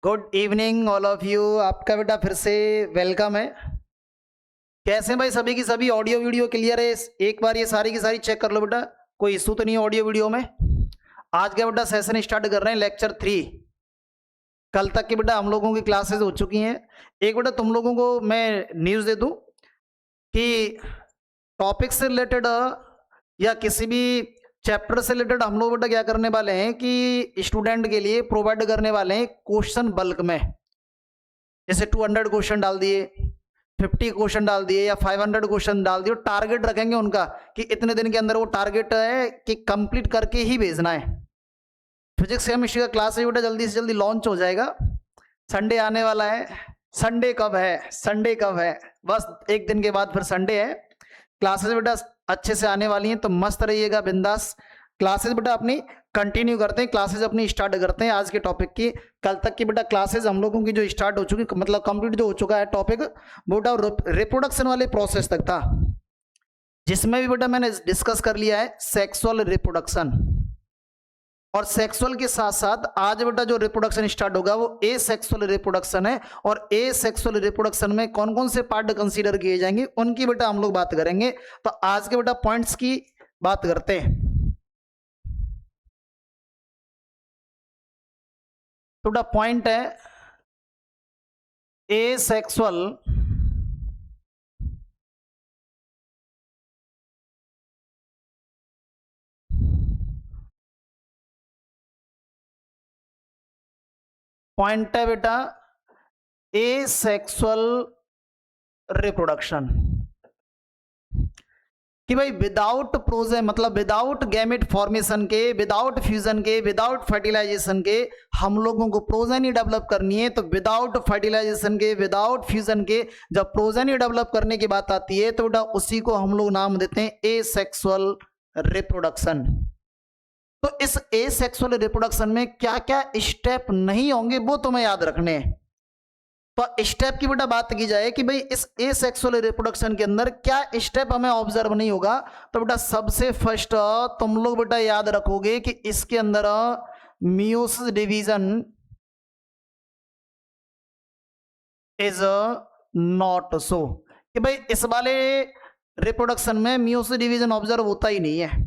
Good evening all of you. आपका बेटा फिर से वेलकम है। कैसे हैं भाई? सभी की सभी ऑडियो वीडियो क्लियर है? एक बार ये सारी की सारी चेक कर लो बेटा, कोई इशू तो नहीं है ऑडियो वीडियो में। आज का बेटा सेशन स्टार्ट कर रहे हैं लेक्चर 3। कल तक की बेटा हम लोगों की क्लासेस हो चुकी हैं। एक बेटा तुम लोगों को मैं न्यूज़ दे दूं कि टॉपिक से रिलेटेड या किसी भी चैप्टर से रिलेटेड हम लोग बेटा क्या करने वाले हैं कि स्टूडेंट के लिए प्रोवाइड करने वाले हैं क्वेश्चन बल्क में। जैसे 200 क्वेश्चन डाल दिए, 50 क्वेश्चन डाल दिए या 500 क्वेश्चन डाल दिए। टारगेट रखेंगे उनका कि इतने दिन के अंदर वो टारगेट है कि कंप्लीट करके ही भेजना है। फिजिक्स केमिस्ट्री का क्लास है बेटा जल्दी से जल्दी लॉन्च हो जाएगा। संडे आने वाला है। संडे कब है? संडे कब है? बस एक दिन के बाद फिर संडे है। क्लासेस बेटा अच्छे से आने वाली हैं, तो मस्त रहिएगा, बिंदास। क्लासेस बेटा अपनी कंटिन्यू करते हैं, क्लासेस अपनी स्टार्ट करते हैं आज के टॉपिक की। कल तक की बेटा क्लासेस हम लोगों की जो स्टार्ट हो चुकी, मतलब कंप्लीट जो हो चुका है टॉपिक, बेटा रिप्रोडक्शन वाले प्रोसेस तक था, जिसमें भी बेटा मैंने डिस्कस कर लिया है सेक्सुअल रिप्रोडक्शन। और सेक्सुअल के साथ साथ आज बेटा जो रिप्रोडक्शन स्टार्ट होगा वो ए सेक्सुअल रिप्रोडक्शन है। और ए सेक्सुअल रिप्रोडक्शन में कौन कौन से पार्ट कंसीडर किए जाएंगे उनकी बेटा हम लोग बात करेंगे। तो आज के बेटा पॉइंट्स की बात करते हैं। तो बेटा पॉइंट है ए सेक्सुअल पॉइंट है बेटा ए सेक्सुअल रिप्रोडक्शन कि भाई विदाउट प्रोजेन, मतलब विदाउट गैमेट फॉर्मेशन के, विदाउट फ्यूजन के, विदाउट फर्टिलाइजेशन के हम लोगों को प्रोजेन ही डेवलप करनी है। तो विदाउट फर्टिलाइजेशन के, विदाउट फ्यूजन के जब प्रोजेन ही डेवलप करने की बात आती है तो बेटा उसी को हम लोग नाम देते हैं ए सेक्सुअल रिप्रोडक्शन। तो इस ए सेक्सुअल रिप्रोडक्शन में क्या क्या स्टेप नहीं होंगे वो तुम्हें याद रखने हैं। तो स्टेप की बेटा बात की जाए कि भाई इस ए सेक्सुअल रिप्रोडक्शन के अंदर क्या स्टेप हमें ऑब्जर्व नहीं होगा, तो बेटा सबसे फर्स्ट तुम लोग बेटा याद रखोगे कि इसके अंदर meiosis division is not so, कि भाई इस वाले रिप्रोडक्शन में मियोसिस डिवीजन ऑब्जर्व होता ही नहीं है।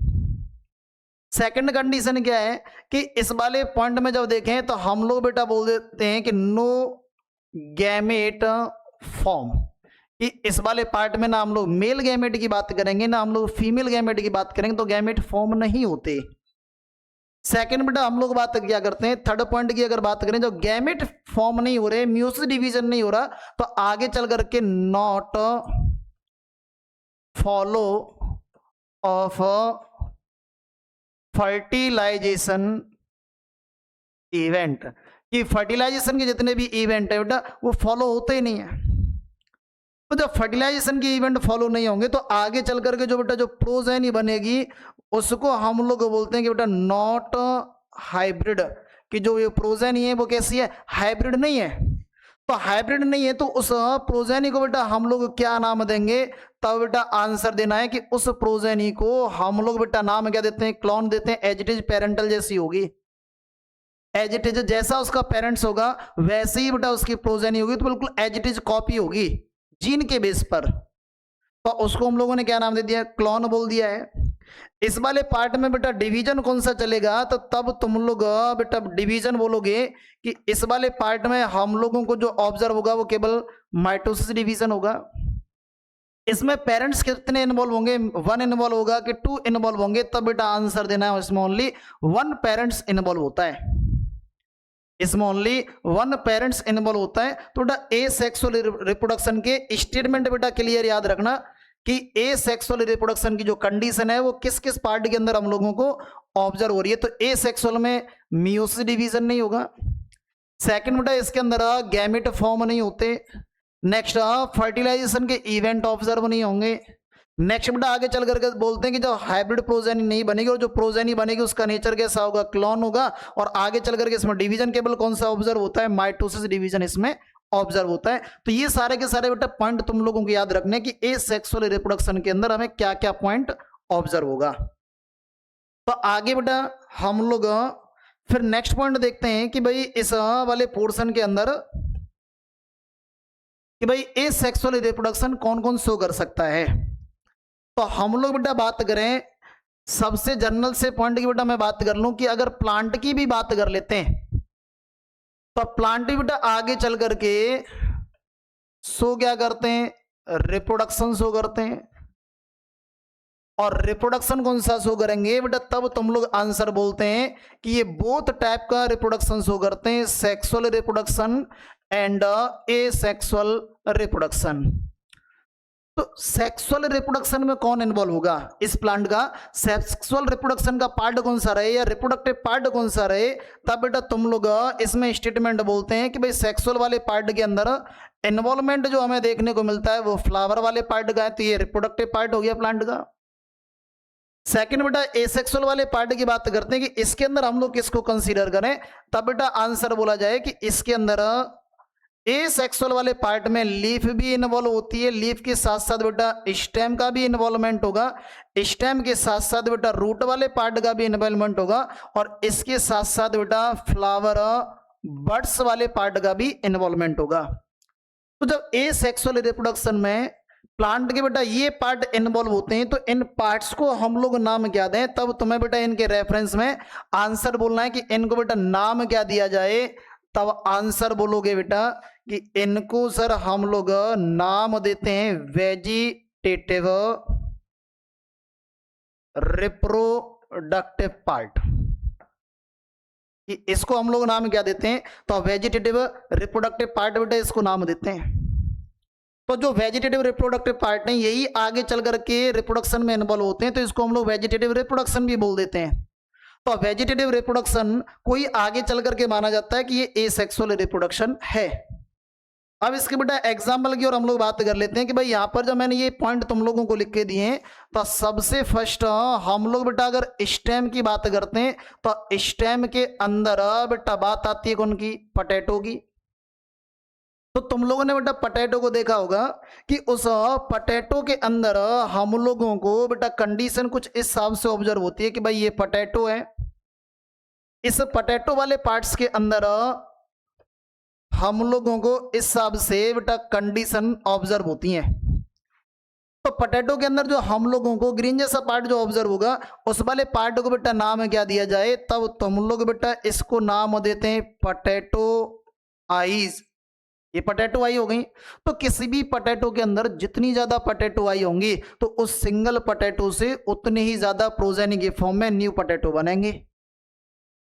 सेकंड कंडीशन क्या है कि इस वाले पॉइंट में जब देखें तो हम लोग बेटा बोल देते हैं कि नो गैमेट फॉर्म, कि इस वाले पार्ट में ना हम लोग मेल गैमेट की बात करेंगे ना हम लोग फीमेल गैमेट की बात करेंगे, तो गैमेट फॉर्म नहीं होते। सेकंड बेटा हम लोग बात क्या करते हैं, थर्ड पॉइंट की अगर बात करें, जो गैमेट फॉर्म नहीं हो रहे, म्यूसिस डिवीजन नहीं हो रहा, तो आगे चल करके not follow of fertilisation event, कि फर्टिलाइजेशन के जितने भी इवेंट है बेटा वो फॉलो होते ही नहीं है। तो जब फर्टिलाइजेशन के इवेंट फॉलो नहीं होंगे तो आगे चल करके जो बेटा जो प्रोजेनी बनेगी उसको हम लोग बोलते हैं कि बेटा नॉट हाइब्रिड, कि जो ये प्रोजेनी है वो कैसी है? हाइब्रिड नहीं है। तो हाइब्रिड नहीं है तो उस प्रोजेनी को बेटा हम लोग क्या नाम देंगे? तब बेटा आंसर देना है कि उस प्रोजेनी को हम लोग बेटा नाम क्या देते हैं? क्लोन देते हैं। एज इट इज पेरेंटल जैसी होगी, एज इट इज जैसा उसका पेरेंट्स होगा वैसे ही बेटा उसकी प्रोजेनी होगी, तो बिल्कुल एज इट इज कॉपी होगी जीन के बेस पर। तो उसको हम लोगों ने क्या नाम दे दिया? क्लोन बोल दिया है। इस वाले पार्ट में बेटा डिवीजन कौन सा चलेगा? तो तब तुम लोग बेटा डिवीजन बोलोगे कि इस वाले पार्ट में हम लोगों को जो ऑब्जर्व होगा वो केवल माइटोसिस डिवीजन होगा। इसमें पेरेंट्स कितने इन्वॉल्व होंगे? 1 इन्वॉल्व होगा कि 2 इन्वॉल्व होंगे? तब बेटा आंसर देना है इसमें ओनली 1 पेरेंट्स इन्वॉल्व होता है, इसमें ओनली 1 पेरेंट्स इन्वॉल्व होता है। तो बेटा ए सेक्सुअल रिप्रोडक्शन के स्टेटमेंट बेटा क्लियर याद रखना कि ए सेक्सुअल रिप्रोडक्शन की जो कंडीशन है वो किस किस पार्ट के अंदर हम लोगों को ऑब्जर्व हो रही है। तो ए सेक्सुअल में मियोसिस डिवीजन नहीं होगा। सेकंड बेटा इसके अंदर गैमेट फॉर्म नहीं होते। नेक्स्ट फर्टिलाइजेशन के इवेंट ऑब्जर्व नहीं होंगे। नेक्स्ट बेटा आगे चल करके बोलते हैं कि जो हाइब्रिड प्रोजेनी नहीं बनेगी और जो प्रोजेनी बनेगी उसका नेचर कैसा होगा? क्लोन होगा। और आगे चल करके इसमें डिवीजन केवल कौन सा ऑब्जर्व होता है? माइटोसिस डिवीजन इसमें ऑब्जर्व होता है। तो ये सारे के सारे बेटा पॉइंट तुम लोगों को याद रखने कि ए सेक्सुअल रिप्रोडक्शन के अंदर हमें क्या क्या पॉइंट ऑब्जर्व होगा। तो आगे बेटा हम लोग फिर नेक्स्ट पॉइंट देखते हैं कि भाई इस वाले पोर्शन के अंदर कि भाई ए सेक्सुअल रिप्रोडक्शन कौन कौन शो कर सकता है। तो हम लोग बेटा बात करें सबसे जनरल से पॉइंट की, बेटा मैं बात कर लूं कि अगर प्लांट की भी बात कर लेते हैं तो प्लांट भी बेटा आगे चल करके शो क्या करते हैं, रिप्रोडक्शन शो करते हैं। और रिप्रोडक्शन कौन सा शो करेंगे बेटा, तब तुम लोग आंसर बोलते हैं कि ये बोथ टाइप का रिप्रोडक्शन शो करते हैं, sexual reproduction and asexual reproduction. तो सेक्सुअल रिप्रोडक्शन में कौन इन्वॉल्व होगा इस प्लांट का, सेक्सुअल रिप्रोडक्शन का पार्ट कौन सा रहे या रिप्रोडक्टिव पार्ट कौन सा रहे, तब बेटा तुम लोग इसमें स्टेटमेंट बोलते हैं कि भाई सेक्सुअल वाले पार्ट के अंदर इन्वॉल्वमेंट जो हमें देखने को मिलता है वो फ्लावर वाले पार्ट का है, तो ये रिप्रोडक्टिव पार्ट हो गया प्लांट का। सेकंड बेटा एसेक्सुअल वाले पार्ट की बात करते हैं कि इसके अंदर हम लोग किसको कंसीडर करें, तब बेटा आंसर बोला जाए कि इसके अंदर एसेक्सुअल वाले पार्ट में लीफ भी इन्वॉल्व होती है, लीफ के साथ साथ बेटा स्टेम का भी इन्वॉल्वमेंट होगा, स्टेम के साथ साथ बेटा रूट वाले पार्ट का भी इन्वॉल्वमेंट होगा, और इसके साथ साथ बेटा फ्लावर बड्स वाले पार्ट का भी इन्वॉल्वमेंट होगा। तो जब एसेक्सुअल रिप्रोडक्शन में प्लांट के बेटा ये पार्ट इन्वॉल्व होते हैं तो इन पार्ट्स को हम लोग नाम क्या दें, तब तुम्हें बेटा इनके रेफरेंस में आंसर बोलना है कि इनको बेटा नाम क्या दिया जाए। तब आंसर बोलोगे बेटा कि इनको सर हम लोग नाम देते हैं वेजिटेटिव रिप्रोडक्टिव पार्ट, कि इसको हम लोग नाम क्या देते हैं, तो वेजिटेटिव रिप्रोडक्टिव पार्ट बेटा इसको नाम देते हैं। तो जो वेजिटेटिव रिप्रोडक्टिव पार्ट है यही आगे चल करके रिप्रोडक्शन में इन्वॉल्व होते हैं, तो इसको हम लोग वेजिटेटिव रिप्रोडक्शन भी बोल देते हैं। तो वेजिटेटिव रिप्रोडक्शन कोई आगे चल करके माना जाता है कि ये एसेक्सुअल रिप्रोडक्शन है। अब इसके बेटा एग्जाम्पल की और हम लोग बात कर लेते हैं कि भाई यहाँ पर जब मैंने ये पॉइंट तुम लोगों को लिख के दिए हैं तो सबसे फर्स्ट हम लोग बेटा अगर स्टेम की बात करते हैं तो स्टेम के अंदर बेटा बात आती है कौन की, पोटैटो की। तो तुम लोगों ने बेटा पोटैटो को देखा होगा कि उस पोटैटो के अंदर हम लोगों को बेटा कंडीशन कुछ इस हिसाब से ऑब्जर्व होती है कि भाई ये पोटैटो है, इस पोटैटो वाले पार्ट्स के अंदर हम लोगों को इस हिसाब से बेटा कंडीशन ऑब्जर्व होती है। तो पोटैटो के अंदर जो हम लोगों को ग्रीन जैसा पार्ट जो ऑब्जर्व होगा उस वाले पार्ट को बेटा नाम क्या दिया जाए, तब तुम लोग बेटा इसको नाम देते हैं पोटैटो आईज। ये पोटैटो आई हो गई। तो किसी भी पोटैटो के अंदर जितनी ज्यादा पोटैटो आई होंगी तो उस सिंगल पोटैटो से उतने ही ज्यादा प्रोजेनी के फॉर्म में न्यू पोटैटो बनेंगे।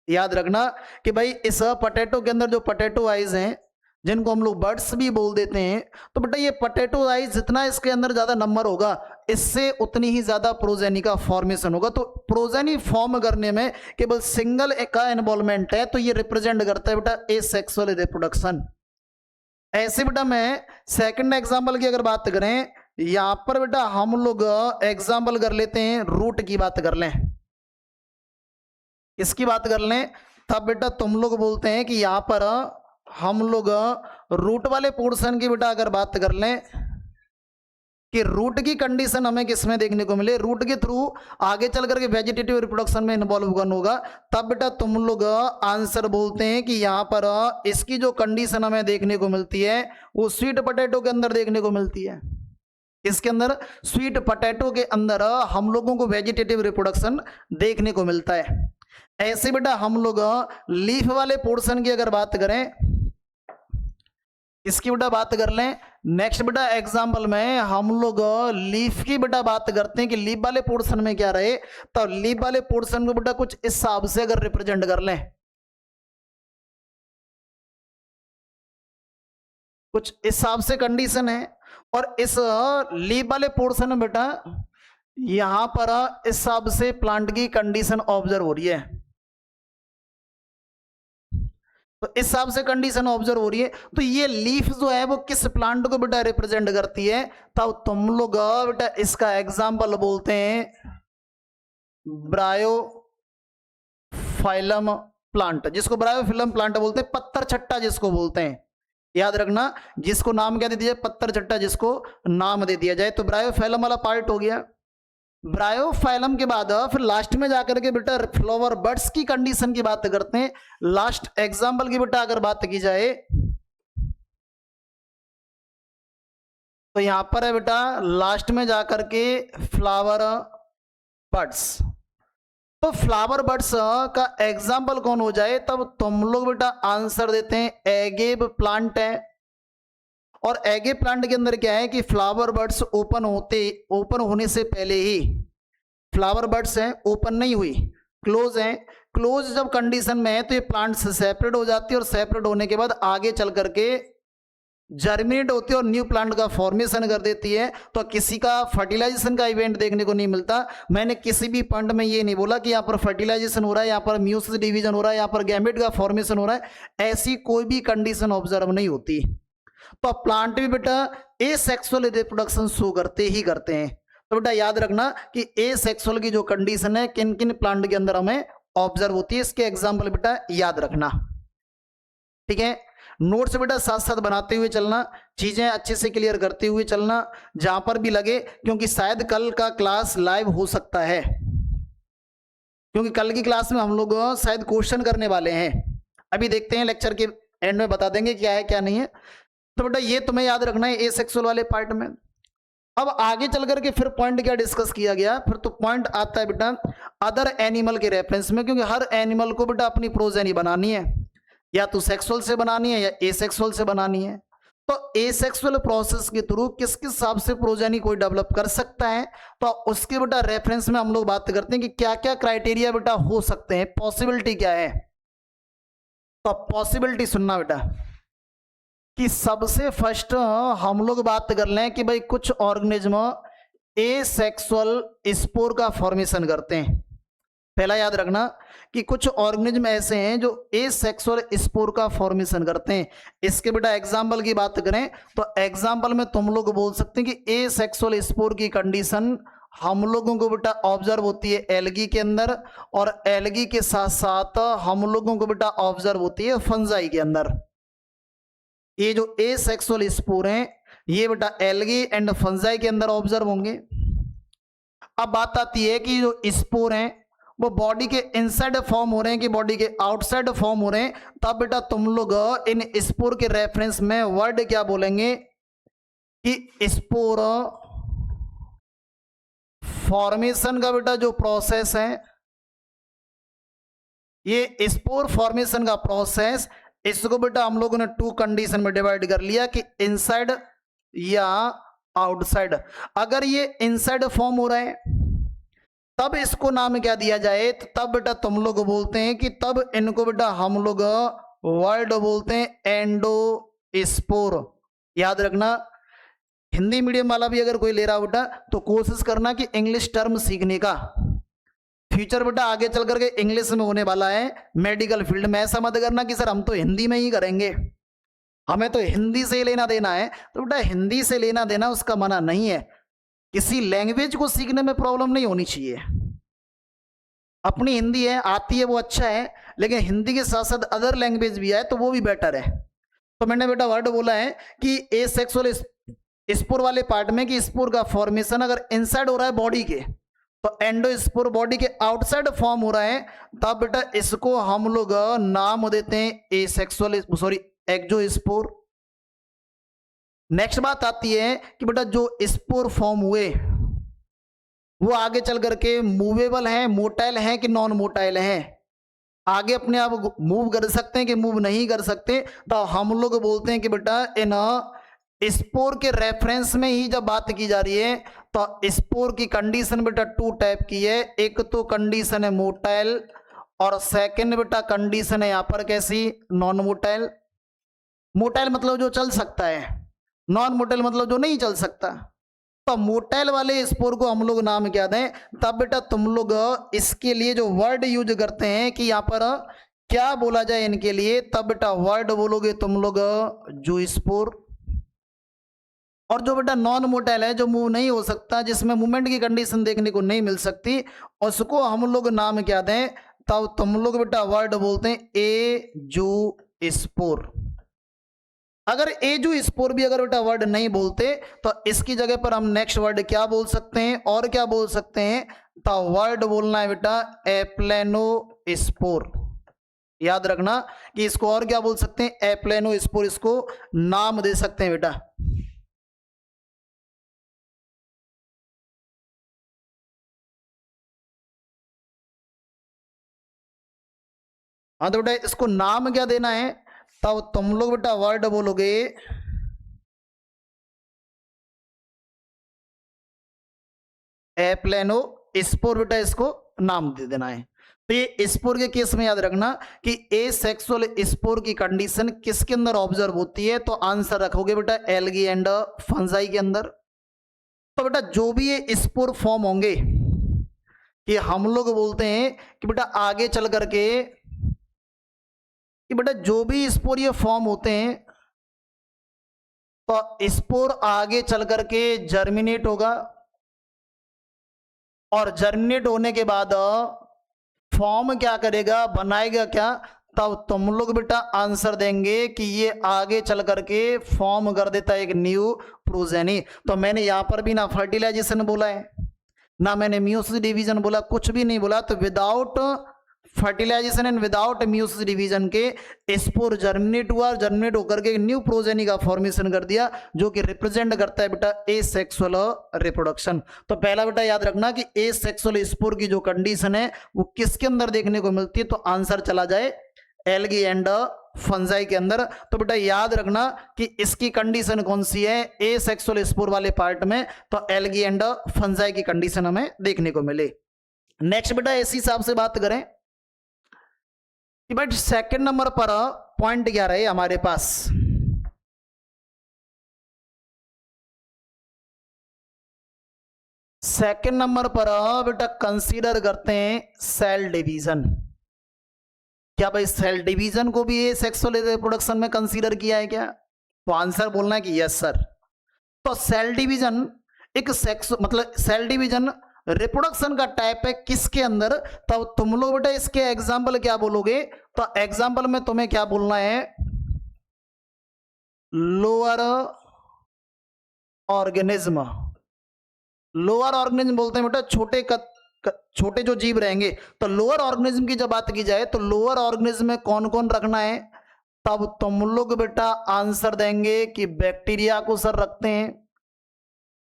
याद रखना कि भाई इस पोटैटो के अंदर जो पोटैटो आइज हैं जिनको हम लोग बर्ड्स भी बोल देते हैं, तो बेटा ये पोटैटो आइज जितना इसके अंदर ज्यादा नंबर होगा इससे उतनी ही ज्यादा प्रोजेनी का फॉर्मेशन होगा। तो प्रोजेनी फॉर्म करने में केवल सिंगल का इन्वॉल्वमेंट है, तो ये रिप्रेजेंट करता है बेटा एसेक्सुअल रिप्रोडक्शन। ऐसे बेटा मैं सेकंड एग्जांपल की अगर बात करें, यहां पर बेटा हम लोग एग्जांपल कर लेते हैं, रूट की बात कर लें। इसकी बात कर लें तब बेटा तुम लोग बोलते हैं कि यहां पर हम लोग रूट वाले पोर्शन की बेटा अगर बात कर लें कि रूट की कंडीशन हमें किसमें देखने को मिले, रूट के थ्रू आगे चल करके वेजिटेटिव रिप्रोडक्शन में इन्वॉल्व होगा, तब बेटा तुम लोग आंसर बोलते हैं कि यहाँ पर इसकी जो कंडीशन हमें देखने को मिलती है वो स्वीट पोटैटो के अंदर देखने को मिलती है। इसके अंदर स्वीट पोटैटो के अंदर हम लोगों को वेजिटेटिव रिप्रोडक्शन देखने को मिलता है। ऐसे बेटा हम लोग लीफ वाले पोर्शन की अगर बात करें, इसकी बेटा बात कर लें। नेक्स्ट बेटा एग्जांपल में हम लोग लीफ की बेटा बात करते हैं कि लीफ वाले पोर्शन में क्या रहे, तो लीफ वाले पोर्शन को बेटा कुछ इस हिसाब से अगर रिप्रेजेंट कर लें, कुछ इस हिसाब से कंडीशन है, और इस लीफ वाले पोर्शन में बेटा यहां पर इस हिसाब से प्लांट की कंडीशन ऑब्जर्व हो रही है। तो इस हिसाब से कंडीशन ऑब्जर्व हो रही है, तो ये लीफ जो है वो किस प्लांट को बेटा रिप्रेजेंट करती है, तब तुम लोग बेटा इसका एग्जांपल बोलते हैं ब्रायोफाइलम प्लांट, जिसको ब्रायोफाइलम प्लांट बोलते हैं, पत्थर छट्टा जिसको बोलते हैं। याद रखना जिसको नाम क्या दे दिया जाए, पत्थर छट्टा जिसको नाम दे दिया जाए। तो ब्रायोफाइलम वाला पार्ट हो गया। ब्रायोफाइलम के बाद फिर लास्ट में जाकर के बेटा फ्लावर बड्स की कंडीशन की बात करते हैं। लास्ट एग्जांपल की बेटा अगर बात की जाए तो यहां पर है बेटा लास्ट में जाकर के फ्लावर बड्स। तो फ्लावर बड्स का एग्जाम्पल कौन हो जाए, तब तुम लोग बेटा आंसर देते हैं एगेब प्लांट है। और एगे प्लांट के अंदर क्या है कि फ्लावर बड्स ओपन होने से पहले ही फ्लावर बड्स हैं, ओपन नहीं हुई, क्लोज है। क्लोज जब कंडीशन में है तो ये प्लांट से सेपरेट हो जाती है और सेपरेट होने के बाद आगे चल करके जर्मिनेट होती है और न्यू प्लांट का फॉर्मेशन कर देती है। तो किसी का फर्टिलाइजेशन का इवेंट देखने को नहीं मिलता। मैंने किसी भी पॉइंट में ये नहीं बोला कि यहाँ पर फर्टिलाइजेशन हो रहा है, यहाँ पर म्यूसिस डिवीजन हो रहा है, यहाँ पर गैमेट का फॉर्मेशन हो रहा है, ऐसी कोई भी कंडीशन ऑब्जर्व नहीं होती। तो प्लांट भी बेटा एसेक्सुअल रिप्रोडक्शन शो करते ही करते हैं। तो बेटा याद रखना कि एसेक्सुअल की जो कंडीशन है किन किन प्लांट के अंदर हमें ऑब्जर्व होती है, इसके एग्जाम्पल बेटा याद रखना। ठीक है, नोट्स बेटा साथ साथ बनाते हुए चलना, चीजें अच्छे से क्लियर करते हुए चलना जहां पर भी लगे, क्योंकि शायद कल का क्लास लाइव हो सकता है, क्योंकि कल की क्लास में हम लोग शायद क्वेश्चन करने वाले हैं। अभी देखते हैं, लेक्चर के एंड में बता देंगे क्या है क्या नहीं है। तो बेटा ये तुम्हें याद रखना है एसेक्सुअल वाले पार्ट में। अब आगे चल करके फिर पॉइंट क्या डिस्कस किया गया, फिर तो पॉइंट आता है बेटा अदर एनिमल के रेफरेंस में, क्योंकि हर एनिमल को बेटा अपनी प्रोजेनी बनानी है, या तो सेक्सुअल से बनानी है या एसेक्सुअल से बनानी है। तो एसेक्सुअल प्रोसेस के थ्रू किस किस हिसाब से प्रोजेनी कोई डेवलप कर सकता है, तो उसके बेटा रेफरेंस में हम लोग बात करते हैं कि क्या क्या क्राइटेरिया बेटा हो सकते हैं, पॉसिबिलिटी क्या है। तो पॉसिबिलिटी सुनना बेटा कि सबसे फर्स्ट हम लोग बात कर लें कि भाई कुछ ऑर्गेनिज्म एसेक्सुअल स्पोर का फॉर्मेशन करते हैं। पहला याद रखना कि कुछ ऑर्गेनिज्म ऐसे हैं जो एसेक्सुअल स्पोर का फॉर्मेशन करते हैं। इसके बेटा एग्जाम्पल की बात करें तो एग्जाम्पल में तुम लोग बोल सकते हैं कि एसेक्सुअल स्पोर की कंडीशन हम लोगों को बेटा ऑब्जर्व होती है एल्गी के अंदर, और एल्गी के साथ साथ हम लोगों को बेटा ऑब्जर्व होती है फंजाई के अंदर। ये जो एसेक्सुअल स्पोर हैं ये बेटा एल्गी एंड फंजाई के अंदर ऑब्जर्व होंगे। अब बात आती है कि जो स्पोर हैं वो बॉडी के इनसाइड फॉर्म हो रहे हैं कि बॉडी के आउटसाइड फॉर्म हो रहे हैं, तब बेटा तुम लोग इन स्पोर के रेफरेंस में वर्ड क्या बोलेंगे कि स्पोर फॉर्मेशन का बेटा जो प्रोसेस है, ये स्पोर फॉर्मेशन का प्रोसेस, इसको बेटा हम लोगों ने टू कंडीशन में डिवाइड कर लिया कि इनसाइड या आउटसाइड। अगर ये इनसाइड फॉर्म हो रहा है तब इसको नाम क्या दिया जाए, तो तब बेटा तुम लोग बोलते हैं कि तब इनको बेटा हम लोग वर्ड बोलते हैं एंडोस्पोर। याद रखना, हिंदी मीडियम वाला भी अगर कोई ले रहा बेटा तो कोशिश करना कि इंग्लिश टर्म सीखने का। फ्यूचर बेटा आगे चल करके इंग्लिश में होने वाला है मेडिकल फील्ड में। ऐसा मत करना कि सर हम तो हिंदी में ही करेंगे, हमें तो हिंदी से ही लेना देना है। तो बेटा हिंदी से लेना देना उसका मना नहीं है, किसी लैंग्वेज को सीखने में प्रॉब्लम नहीं होनी चाहिए। अपनी हिंदी है आती है वो अच्छा है, लेकिन हिंदी के साथ साथ अदर लैंग्वेज भी आए तो वो भी बेटर है। तो मैंने बेटा वर्ड बोला है कि एसेक्सुअल स्पोर वाले पार्ट में कि स्पोर का फॉर्मेशन अगर इनसाइड हो रहा है बॉडी के, तो एंडोस्पोर बॉडी के आउटसाइड फॉर्म हो रहा है, तब बेटा इसको हम लोग नाम देते हैं एसेक्सुअल एक्सोस्पोर। नेक्स्ट बात आती है कि बेटा जो स्पोर फॉर्म हुए वो आगे चल करके मूवेबल हैं, मोटाइल हैं कि नॉन मोटाइल हैं, आगे अपने आप मूव कर सकते हैं कि मूव नहीं कर सकते। तो हम लोग बोलते हैं कि बेटा इन स्पोर के रेफरेंस में ही जब बात की जा रही है तो स्पोर की कंडीशन बेटा टू टाइप की है। एक तो कंडीशन है मोटाइल और सेकंड बेटा कंडीशन है यहाँ पर कैसी, नॉन मोटाइल। मोटाइल मतलब जो चल सकता है, नॉन मोटाइल मतलब जो नहीं चल सकता। तो मोटाइल वाले स्पोर को हम लोग नाम क्या दें, तब बेटा तुम लोग इसके लिए जो वर्ड यूज करते हैं कि यहाँ पर क्या बोला जाए इनके लिए, तब बेटा वर्ड बोलोगे तुम लोग जो स्पोर। और जो बेटा नॉन मोटाइल है, जो मूव नहीं हो सकता, जिसमें मूवमेंट की कंडीशन देखने को नहीं मिल सकती, उसको हम लोग नाम क्या दें, तब तुम लोग बेटा वर्ड बोलते हैं ए जो स्पोर। अगर ए जो स्पोर भी अगर बेटा वर्ड नहीं बोलते तो इसकी जगह पर हम नेक्स्ट वर्ड क्या बोल सकते हैं, और क्या बोल सकते हैं, तो वर्ड बोलना है बेटा एप्लेनोस्पोर। याद रखना कि इसको और क्या बोल सकते हैं, एप्लेनोस्पोर, इसको नाम दे सकते हैं बेटा। हाँ तो बेटा इसको नाम क्या देना है, तब तुम लोग बेटा वर्ड बोलोगे एप्लेनोस्पोर, बेटा इसको नाम दे देना है। तो ये स्पोर के केस में याद रखना कि ए सेक्सुअल स्पोर की कंडीशन किसके अंदर ऑब्जर्व होती है, तो आंसर रखोगे बेटा एल्गी एंड फंजाई के अंदर। तो बेटा जो भी ये स्पोर फॉर्म होंगे कि हम लोग बोलते हैं कि बेटा आगे चल करके कि बेटा जो भी स्पोर ये फॉर्म होते हैं तो स्पोर आगे चल करके जर्मिनेट होगा, और जर्मिनेट होने के बाद फॉर्म क्या करेगा, बनाएगा क्या, तब तुम लोग बेटा आंसर देंगे कि ये आगे चल करके फॉर्म कर देता है एक न्यू प्रोजेनी। तो मैंने यहां पर भी ना फर्टिलाइजेशन बोला है, ना मैंने म्यूसिस डिवीजन बोला, कुछ भी नहीं बोला। तो without fertilisation and without meiosis division के स्पोर जर्मिनेट हुआ, जर्मिनेट होकर के न्यू प्रोजेनी का फॉर्मेशन कर दिया, जो कि रिप्रेजेंट करता है बेटा एसेक्सुअल रिप्रोडक्शन। तो पहला बेटा याद रखना कि एसेक्सुअल स्पोर की जो कंडीशन है वो किसके अंदर देखने को मिलती है, तो आंसर चला जाए एल्गी एंड फंजाई के अंदर। तो बेटा याद रखना कि इसकी कंडीशन कौन सी है, एसेक्सुअल स्पोर वाले पार्ट में, तो एल्गी एंड फंजाई की कंडीशन हमें देखने को मिले। नेक्स्ट बेटा इसी हिसाब से बात करें कि भाई सेकंड नंबर पर पॉइंट क्या रहे हमारे पास, सेकंड नंबर पर बेटा कंसीडर करते हैं सेल डिवीजन। क्या भाई सेल डिवीजन को भी ये सेक्सुअल रिप्रोडक्शन में कंसीडर किया है क्या, तो आंसर बोलना है कि यस सर। तो सेल डिवीजन एक सेक्स मतलब सेल डिवीजन रिप्रोडक्शन का टाइप है किसके अंदर, तो तुम लोग बेटा इसके एग्जाम्पल क्या बोलोगे, तो एग्जाम्पल में तुम्हें क्या बोलना है, लोअर ऑर्गेनिज्म। लोअर ऑर्गेनिज्म बोलते हैं बेटा छोटे जो जीव रहेंगे। तो लोअर ऑर्गेनिज्म की जब बात की जाए तो लोअर ऑर्गेनिज्म में कौन कौन रखना है, तब तुम लोग बेटा आंसर देंगे कि बैक्टीरिया को सर रखते हैं,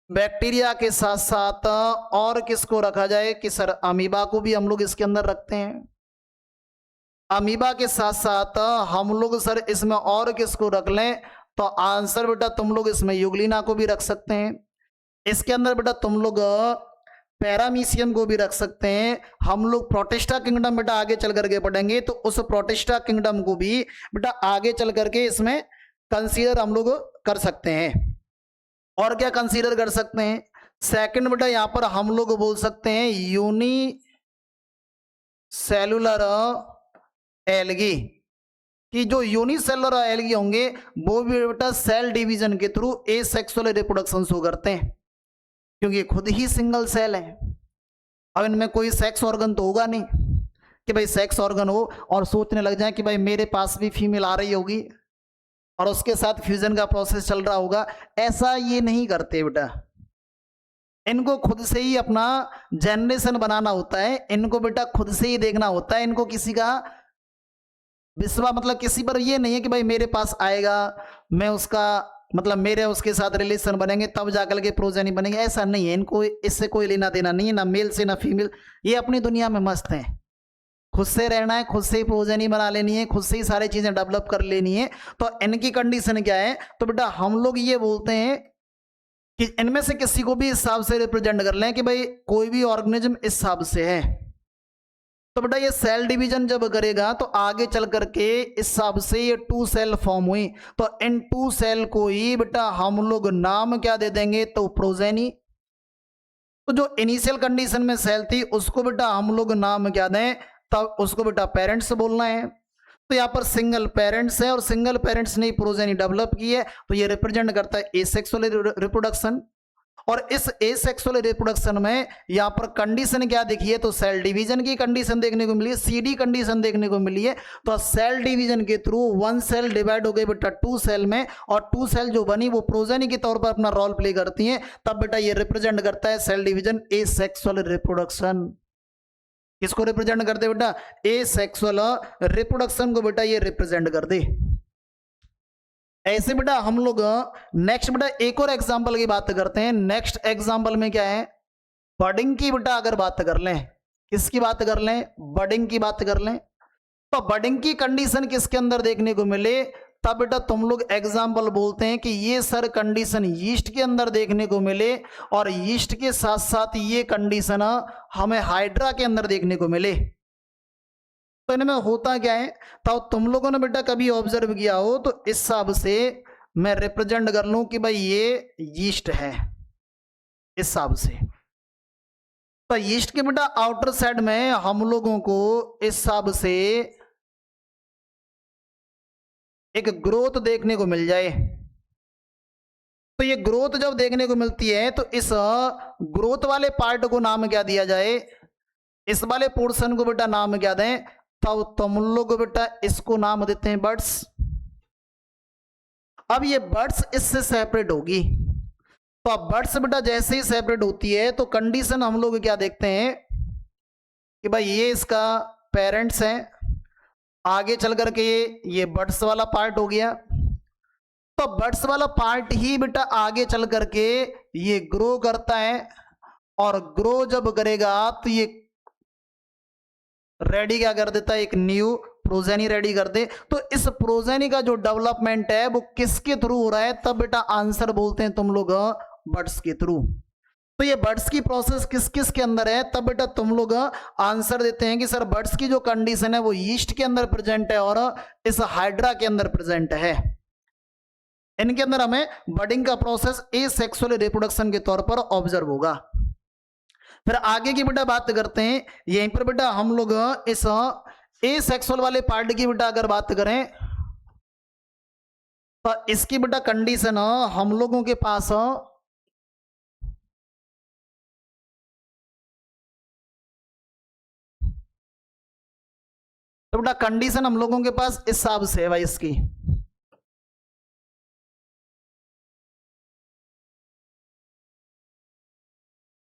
बैक्टीरिया के साथ साथ और किसको रखा जाए कि सर अमीबा को भी हम लोग इसके अंदर रखते हैं, अमीबा के साथ साथ हम लोग सर इसमें और किसको रख लें, तो आंसर बेटा तुम लोग इसमें यूग्लिना को भी रख सकते हैं, इसके अंदर बेटा तुम लोग पैरामीशियम को भी रख सकते हैं। हम लोग प्रोटिस्टा किंगडम बेटा आगे चल करके पढ़ेंगे, तो उस प्रोटिस्टा किंगडम को भी बेटा आगे चल करके इसमें कंसीडर हम लोग कर सकते हैं। और क्या कंसीडर कर सकते हैं, सेकंड बेटा यहां पर हम लोग बोल सकते हैं यूनी सेलुलर एल्गी, कि जो यूनिसेलुलर एल्गी होंगे वो भी बेटा सेल डिवीजन के थ्रू एसेक्सुअल रिप्रोडक्शन शो करते हैं, क्योंकि खुद ही सिंगल सेल है। अब इनमें कोई सेक्स ऑर्गन तो होगा नहीं कि भाई सेक्स ऑर्गन हो और सोचने लग जाए कि भाई मेरे पास भी फीमेल आ रही होगी और उसके साथ फ्यूजन का प्रोसेस चल रहा होगा, ऐसा ये नहीं करते बेटा। इनको खुद से ही अपना जनरेशन बनाना होता है, इनको बेटा खुद से ही देखना होता है, इनको किसी का विश्वास मतलब किसी पर ये नहीं है कि भाई मेरे पास आएगा मैं उसका मतलब मेरे उसके साथ रिलेशन बनेंगे तब जाकर के प्रोजेनी बनेंगे, ऐसा नहीं है। इनको इससे कोई लेना देना नहीं है, ना मेल से ना फीमेल, ये अपनी दुनिया में मस्त हैं, खुद से रहना है, खुद से ही प्रोजेनी बना लेनी है, खुद से ही सारी चीजें डेवलप कर लेनी है। तो इनकी कंडीशन क्या है, तो बेटा हम लोग ये बोलते हैं कि इनमें से किसी को भी इस हिसाब से रिप्रेजेंट कर लें कि भाई कोई भी ऑर्गेनिज्म इस हिसाब से है, तो बेटा ये सेल डिवीजन जब करेगा तो आगे चल करके इस हिसाब से ये 2 सेल फॉर्म हुई, तो इन 2 सेल को ही बेटा हम लोग नाम क्या दे देंगे, तो प्रोजेनी। तो जो इनिशियल कंडीशन में सेल थी उसको बेटा हम लोग नाम क्या दें, तब उसको बेटा पेरेंट्स बोलना है। तो यहाँ पर सिंगल पेरेंट्स है और सिंगल पेरेंट्स ने प्रोजेनी डेवलप की है, तो ये रिप्रेजेंट करता है एसेक्सुअल रिप्रोडक्शन। और इस एसेक्सुअल रिप्रोडक्शन में यहाँ पर कंडीशन क्या देखी है, तो सेल डिवीजन की कंडीशन देखने को मिली है, सीडी कंडीशन देखने को मिली है। तो सेल डिवीजन के थ्रू वन सेल डिवाइड हो गई बेटा टू सेल में, और टू सेल जो बनी वो प्रोजेनी के तौर पर अपना रोल प्ले करती हैं, तब बेटा ये रिप्रेजेंट करता है सेल डिवीजन एसेक्सुअल रिप्रोडक्शन। किसको रिप्रेजेंट करते बेटा, एसेक्सुअल रिप्रोडक्शन को बेटा ये रिप्रेजेंट कर दे। ऐसे बेटा हम लोग नेक्स्ट बेटा एक और एग्जांपल की बात करते हैं। नेक्स्ट एग्जांपल में क्या है, बडिंग की बेटा अगर बात कर लें, किसकी बात कर लें, बडिंग की बात कर लें, तो बडिंग की कंडीशन किसके अंदर देखने को मिले, तब बेटा तुम लोग एग्जांपल बोलते हैं कि ये सर कंडीशन यीस्ट के अंदर देखने को मिले, और यीस्ट के साथ साथ ये कंडीशन हमें हाइड्रा के अंदर देखने को मिले। तो इनमें होता क्या है, तो तुम लोगों ने बेटा कभी ऑब्जर्व किया हो तो इस हिसाब से मैं रिप्रेजेंट कर लूं कि भाई ये यीस्ट है, इस हिसाब से। तो यीस्ट के बेटा आउटर साइड में हम लोगों को इस हिसाब से एक ग्रोथ देखने को मिल जाए। तो ये ग्रोथ जब देखने को मिलती है तो इस ग्रोथ वाले पार्ट को नाम क्या दिया जाए, इस वाले पोर्शन को बेटा नाम क्या दें, तो तुम लोग बेटा इसको नाम देते हैं बर्ड्स। अब ये बर्ड्स इससे सेपरेट होगी, तो अब बर्ड्स बेटा जैसे ही सेपरेट होती है तो कंडीशन हम लोग क्या देखते हैं कि भाई ये इसका पेरेंट्स है, आगे चल करके ये बर्ड्स वाला पार्ट हो गया। तो बर्ड्स वाला पार्ट ही बेटा आगे चल करके ये ग्रो करता है, और ग्रो जब करेगा तो ये रेडी क्या कर देता है, एक न्यू प्रोजेनी रेडी कर दे। तो इस प्रोजेनी का जो डेवलपमेंट है वो किसके थ्रू हो रहा है, तब बेटा आंसर बोलते हैं तुम लोग बर्ड्स के थ्रू। तो ये बर्ड्स की प्रोसेस किस किस के अंदर है, तब बेटा तुम लोग आंसर देते हैं कि सर बर्ड्स की जो कंडीशन है वो यीस्ट के अंदर प्रेजेंट है और इस हाइड्रा के अंदर प्रेजेंट है। इनके अंदर हमें बडिंग का प्रोसेस एसेक्सुअल रिप्रोडक्शन के तौर पर ऑब्जर्व होगा। फिर आगे की बेटा बात करते हैं, यहीं पर बेटा हम लोग इस एसेक्सुअल वाले पार्ट की बेटा अगर बात करें तो इसकी बेटा कंडीशन हम लोगों के पास तो बेटा कंडीशन हम लोगों के पास इस हिसाब से है भाई इसकी।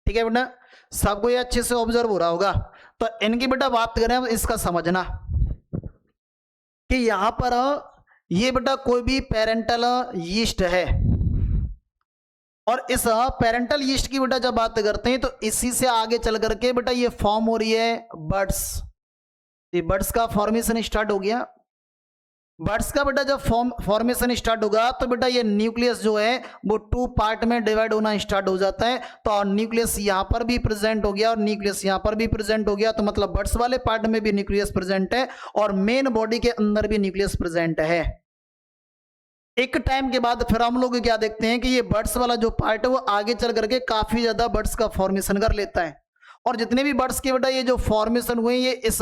ठीक है बेटा, सबको ये अच्छे से ऑब्जर्व हो रहा होगा। तो इनकी बेटा बात करें इसका समझना कि यहां पर ये बेटा कोई भी पेरेंटल यीस्ट है, और इस पेरेंटल यीस्ट की बेटा जब बात करते हैं तो इसी से आगे चल करके बेटा ये फॉर्म हो रही है बर्ड्स। ये बर्ड्स का फॉर्मेशन स्टार्ट हो गया। बर्ड्स का बेटा जब फॉर्मेशन स्टार्ट होगा तो बेटा ये न्यूक्लियस जो है वो टू पार्ट में डिवाइड होना स्टार्ट हो जाता है। तो न्यूक्लियस यहां पर भी प्रेजेंट हो गया और न्यूक्लियस यहां पर भी प्रेजेंट हो गया, तो मतलब बर्ड्स वाले पार्ट में भी न्यूक्लियस प्रेजेंट है और मेन बॉडी के अंदर भी न्यूक्लियस प्रेजेंट है। एक टाइम के बाद फिर हम लोग क्या देखते हैं कि ये बर्ड्स वाला जो पार्ट है वो आगे चल करके काफी ज्यादा बर्ड्स का फॉर्मेशन कर लेता है, और जितने भी बर्ड्स के बेटा ये जो फॉर्मेशन हुए ये इस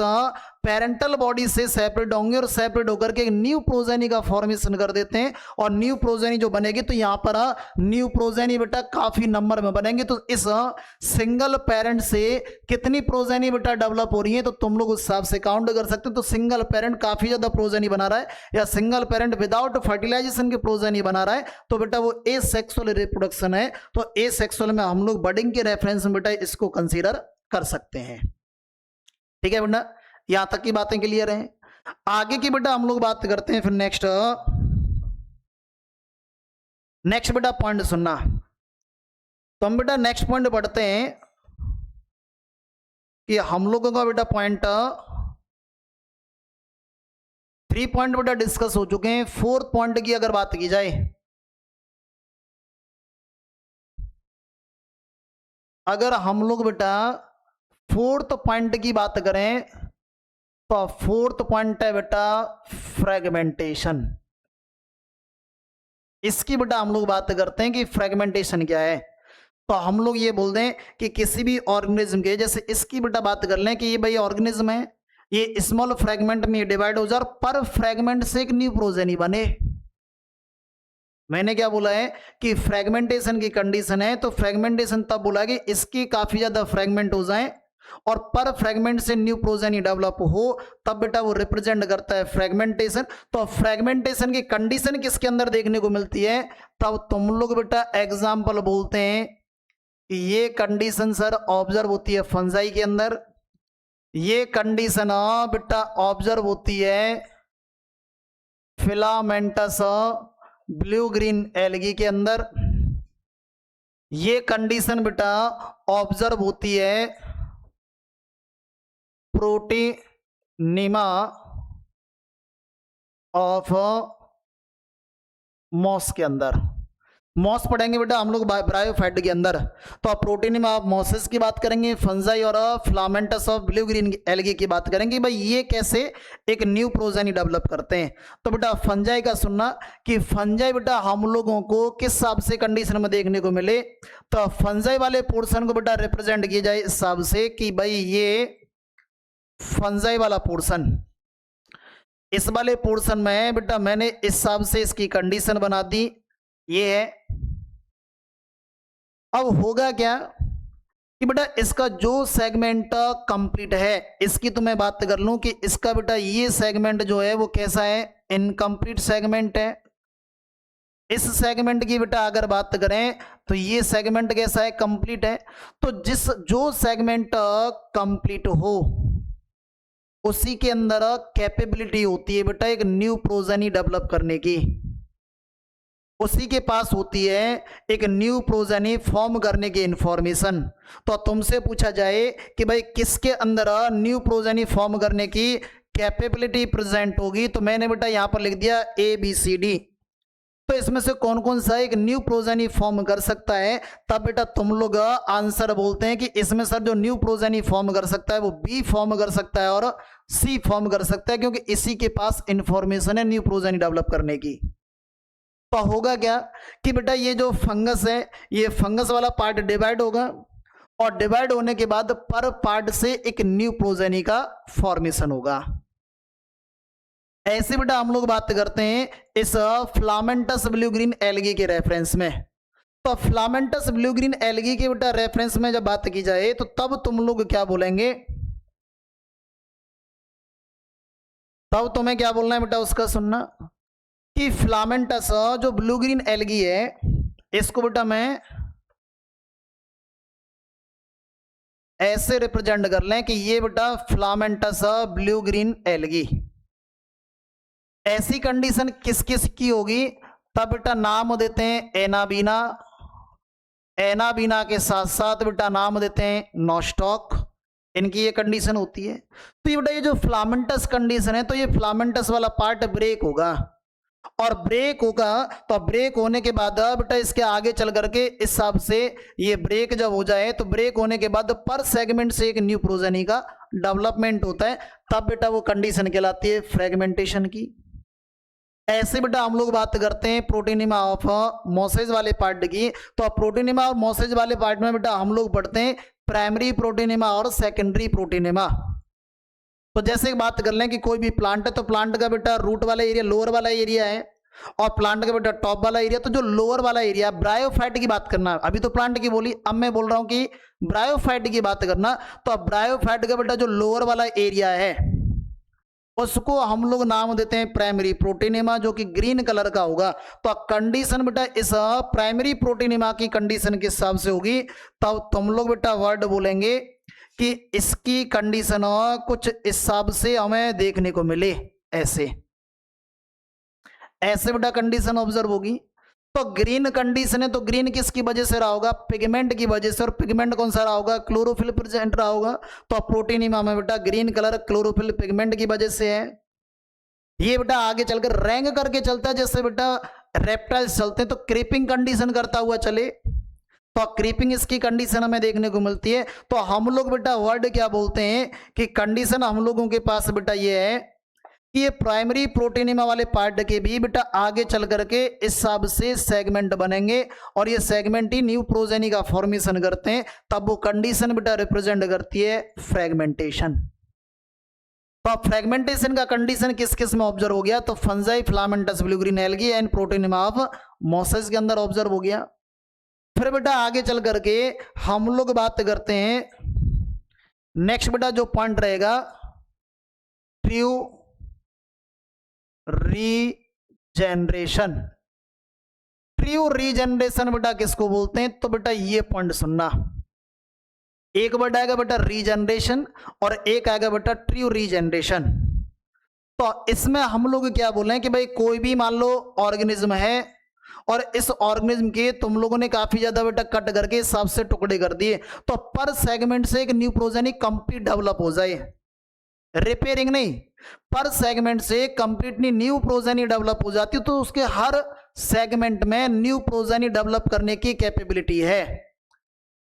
पेरेंटल बॉडी से सेपरेट होंगे और सेपरेट होकर के न्यू प्रोजेनी का फॉर्मेशन कर देते हैं। और न्यू प्रोजेनी जो बनेगी तो यहाँ पर न्यू प्रोजेनी बेटा काफी नंबर में बनेंगे। तो इस सिंगल पेरेंट से कितनी प्रोजेनी बेटा डेवलप हो रही है तो तुम लोग उस हिसाब से काउंट कर सकते हो। तो सिंगल पेरेंट काफी ज्यादा प्रोजेनी बना रहा है, या सिंगल पेरेंट विदाउट फर्टिलाइजेशन के प्रोजेनी बना रहा है, तो बेटा वो एसेक्सुअल रिप्रोडक्शन है। तो एसेक्सुअल में हम लोग बडिंग के रेफरेंस में बेटा इसको कंसीडर कर सकते हैं। ठीक है बेटा, यहां तक की बातें क्लियर हैं। आगे की बेटा हम लोग बात करते हैं फिर नेक्स्ट बेटा पॉइंट सुनना। तो हम बेटा नेक्स्ट पॉइंट पढ़ते हैं कि हम लोगों का बेटा पॉइंट 3 पॉइंट बेटा डिस्कस हो चुके हैं। 4th पॉइंट की अगर बात की जाए, अगर हम लोग बेटा 4th पॉइंट की बात करें तो 4th पॉइंट है बेटा फ्रेगमेंटेशन। इसकी बेटा हम लोग बात करते हैं कि फ्रेगमेंटेशन क्या है। तो हम लोग ये बोल दें कि किसी भी ऑर्गेनिज्म के, जैसे इसकी बेटा बात कर लें कि ये भाई ऑर्गेनिज्म है, ये स्मॉल फ्रेगमेंट में डिवाइड हो जाए, पर फ्रेगमेंट से एक न्यू प्रोजेनी बने। मैंने क्या बोला है कि फ्रेगमेंटेशन की कंडीशन है, तो फ्रेगमेंटेशन तब बोला कि इसकी काफी ज्यादा फ्रेगमेंट हो जाए और पर फ्रेगमेंट से न्यू प्रोजेनी डेवलप हो, तब बेटा वो रिप्रेजेंट करता है फ्रेगमेंटेशन। तो फ्रेगमेंटेशन की कंडीशन किसके अंदर देखने को मिलती है, तब तुम लोग बेटा एग्जाम्पल बोलते हैं कि ये कंडीशन सर ऑब्जर्व होती है फंजाई के अंदर, ये कंडीशन बेटा ऑब्जर्व होती है फिलामेंटस ब्लू ग्रीन एल्गी के अंदर, ये कंडीशन बेटा ऑब्जर्व होती है प्रोटीनिमा ऑफ मॉस के अंदर। मॉस पढ़ेंगे बेटा हम लोग ब्रायोफाइट के अंदर, तो आप प्रोटीनिमा ऑफ मॉसेस की बात करेंगे, फंजाई और filamentous of blue green algae की बात करेंगे। भाई ये कैसे एक न्यू प्रोजेनी डेवलप करते हैं। तो बेटा फंजाई का सुनना कि फंजाई बेटा हम लोगों को किस हिसाब से कंडीशन में देखने को मिले, तो फंजाई वाले पोर्शन को बेटा रिप्रेजेंट किया जाए इस हिसाब से कि भाई ये फंजाई वाला पोर्शन, इस वाले पोर्शन में बेटा मैंने इस हिसाब से इसकी कंडीशन बना दी, ये है। अब होगा क्या कि बेटा इसका जो सेगमेंट कंप्लीट है, इसकी तो मैं बात कर लूं कि इसका बेटा ये सेगमेंट जो है वो कैसा है, इनकम्प्लीट सेगमेंट है। इस सेगमेंट की बेटा अगर बात करें तो ये सेगमेंट कैसा है, कंप्लीट है। तो जो सेगमेंट कंप्लीट हो उसी के अंदर कैपेबिलिटी होती है बेटा एक न्यू प्रोजेनी डेवलप करने की, उसी के पास होती है एक न्यू प्रोजेनी फॉर्म करने की इंफॉर्मेशन। तो तुमसे पूछा जाए कि भाई किसके अंदर न्यू प्रोजेनी फॉर्म करने की कैपेबिलिटी प्रेजेंट होगी, तो मैंने बेटा यहां पर लिख दिया ABCD। तो इसमें से कौन कौन सा एक न्यू प्रोजेनी फॉर्म कर सकता है, तब बेटा तुम लोग आंसर बोलते हैं कि इसमें सर जो न्यू प्रोजेनी फॉर्म कर सकता है वो B फॉर्म कर सकता है और C फॉर्म कर सकता है, क्योंकि इसी के पास इंफॉर्मेशन है न्यू प्रोजेनी डेवलप करने की। तो होगा क्या कि बेटा ये जो फंगस है, ये फंगस वाला पार्ट डिवाइड होगा और डिवाइड होने के बाद पर पार्ट से एक न्यू प्रोजेनी का फॉर्मेशन होगा। ऐसे बेटा हम लोग बात करते हैं इस फिलामेंटस ब्लू ग्रीन एल्गी के रेफरेंस में। तो फिलामेंटस ब्लू ग्रीन एल्गी के बेटा रेफरेंस में जब बात की जाए तो तब तुम लोग क्या बोलेंगे, तब तुम्हें क्या बोलना है बेटा उसका सुनना कि फिलामेंटस जो ब्लू ग्रीन एल्गी है इसको बेटा मैं ऐसे रिप्रेजेंट कर लें कि ये बेटा फिलामेंटस ब्लू ग्रीन एल्गी। ऐसी कंडीशन किस किस की होगी, तब बेटा नाम देते हैं एनाबीना, एनाबीना के साथ साथ बेटा नाम देते हैं नॉस्टॉक, इनकी ये कंडीशन होती है। तो ये बेटा ये जो फिलामेंटस कंडीशन है, तो ये फिलामेंटस वाला पार्ट ब्रेक होगा और ब्रेक होगा तो ब्रेक होने के बाद बेटा इसके आगे चल करके इस हिसाब से ये ब्रेक जब हो जाए तो ब्रेक होने के बाद पर सेगमेंट से एक न्यू प्रोजेनी का डेवलपमेंट होता है, तब बेटा वो कंडीशन कहलाती है फ्रेगमेंटेशन की। ऐसे बेटा हम लोग बात करते हैं प्रोटीनिमा ऑफ मॉसेज वाले पार्ट की। तो प्रोटीनिमा और मॉसेज वाले पार्ट में बेटा हम लोग पढ़ते हैं प्राइमरी प्रोटीनिमा और सेकेंडरी प्रोटीनिमा। तो जैसे बात कर लें कि कोई भी प्लांट है तो प्लांट का बेटा रूट वाला एरिया लोअर वाला एरिया है और प्लांट का बेटा टॉप वाला एरिया। तो जो लोअर वाला एरिया ब्रायोफाइट की बात करना, अभी तो प्लांट की बोली, अब मैं बोल रहा हूं कि ब्रायोफाइट की बात करना। तो ब्रायोफाइट का बेटा जो लोअर वाला एरिया है उसको हम लोग नाम देते हैं प्राइमरी प्रोटीनिमा, जो कि ग्रीन कलर का होगा। तो कंडीशन बेटा इस प्राइमरी प्रोटीनिमा की कंडीशन के हिसाब से होगी, तब तुम लोग बेटा वर्ड बोलेंगे कि इसकी कंडीशन कुछ हिसाब से हमें देखने को मिले, ऐसे ऐसे बेटा कंडीशन ऑब्जर्व होगी। तो ग्रीन कंडीशन है तो ग्रीन किसकी वजह से रहा होगा, पिगमेंट की वजह से, और पिगमेंट कौन सा रहा होगा, क्लोरोफिल प्रेजेंट रहा होगा। तो प्रोटीनिमा में बेटा ग्रीन कलर क्लोरोफिल पिगमेंट की वजह से है। ये बेटा आगे चलकर रैंक करके चलता है, जैसे बेटा रेप्टाइल्स चलते हैं तो क्रीपिंग कंडीशन करता हुआ चले, तो क्रीपिंग इसकी कंडीशन हमें देखने को मिलती है। तो हम लोग बेटा वर्ड क्या बोलते हैं कि कंडीशन हम लोगों के पास बेटा ये है कि ये प्राइमरी प्रोटीनिमा वाले पार्ट के भी बेटा आगे चल करके इस हिसाब से सेगमेंट बनेंगे और ये सेगमेंट ही न्यू प्रोजेनी का फॉर्मेशन करते हैं, तब वो कंडीशन बेटा रिप्रेजेंट करती है फ्रेगमेंटेशन। तो फ्रेगमेंटेशन का कंडीशन किस किस में ऑब्जर्व हो गया, तो fungi, filamentous, blue green algae and protonema of mosses के अंदर ऑब्जर्व हो गया। फिर बेटा आगे चल करके हम लोग बात करते हैं नेक्स्ट बेटा जो पॉइंट रहेगा ट्रू रीजेनरेशन। ट्रू रीजेनरेशन बेटा किसको बोलते हैं, तो बेटा ये पॉइंट सुनना, एक वर्ड आएगा बेटा रीजेनरेशन और एक आएगा बेटा ट्रू रीजेनरेशन। तो इसमें हम लोग क्या बोल रहे हैं कि भाई कोई भी मान लो ऑर्गेनिज्म है और इस ऑर्गेनिज्म के तुम लोगों ने काफी ज्यादा बेटा कट करके हिसाब से टुकड़े कर दिए, तो पर सेगमेंट से एक न्यू प्रोजेनी कंप्लीट डेवलप हो जाए, रिपेयरिंग नहीं, पर सेगमेंट से कंप्लीटली न्यू प्रोजेनी डेवलप हो जाती है, तो उसके हर सेगमेंट में न्यू प्रोजेनी डेवलप करने की कैपेबिलिटी है।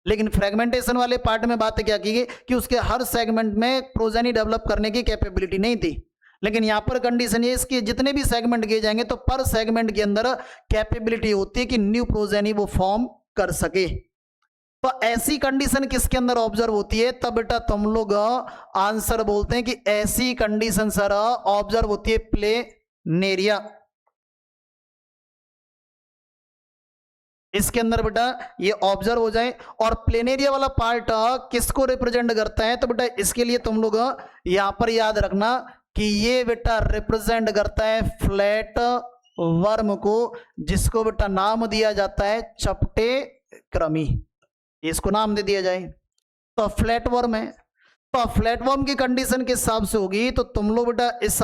लेकिन फ्रेगमेंटेशन वाले पार्ट में बात क्या की गई कि उसके हर सेगमेंट में प्रोजेनी डेवलप करने की कैपेबिलिटी नहीं थी, लेकिन यहां पर कंडीशन ये इसकी जितने भी सेगमेंट किए जाएंगे तो पर सेगमेंट के अंदर कैपेबिलिटी होती है कि न्यू प्रोजेनी वो फॉर्म कर सके। तो ऐसी कंडीशन किसके अंदर ऑब्जर्व होती है, तब बेटा तुम लोग आंसर बोलते हैं कि ऐसी कंडीशन सर ऑब्जर्व होती है प्लेनेरिया। इसके अंदर बेटा ये ऑब्जर्व हो जाए। और प्लेनेरिया वाला पार्ट किसको रिप्रेजेंट करता है, तो बेटा इसके लिए तुम लोग यहां पर याद रखना कि ये बेटा रिप्रेजेंट करता है फ्लैट वर्म को, जिसको बेटा नाम दिया जाता है चपटे क्रमी, इसको नाम दे दिया जाए। तो फ्लैट वर्म है, तो फ्लैट वर्म की कंडीशन किस हिसाब से होगी, तो तुम लोग बेटा इस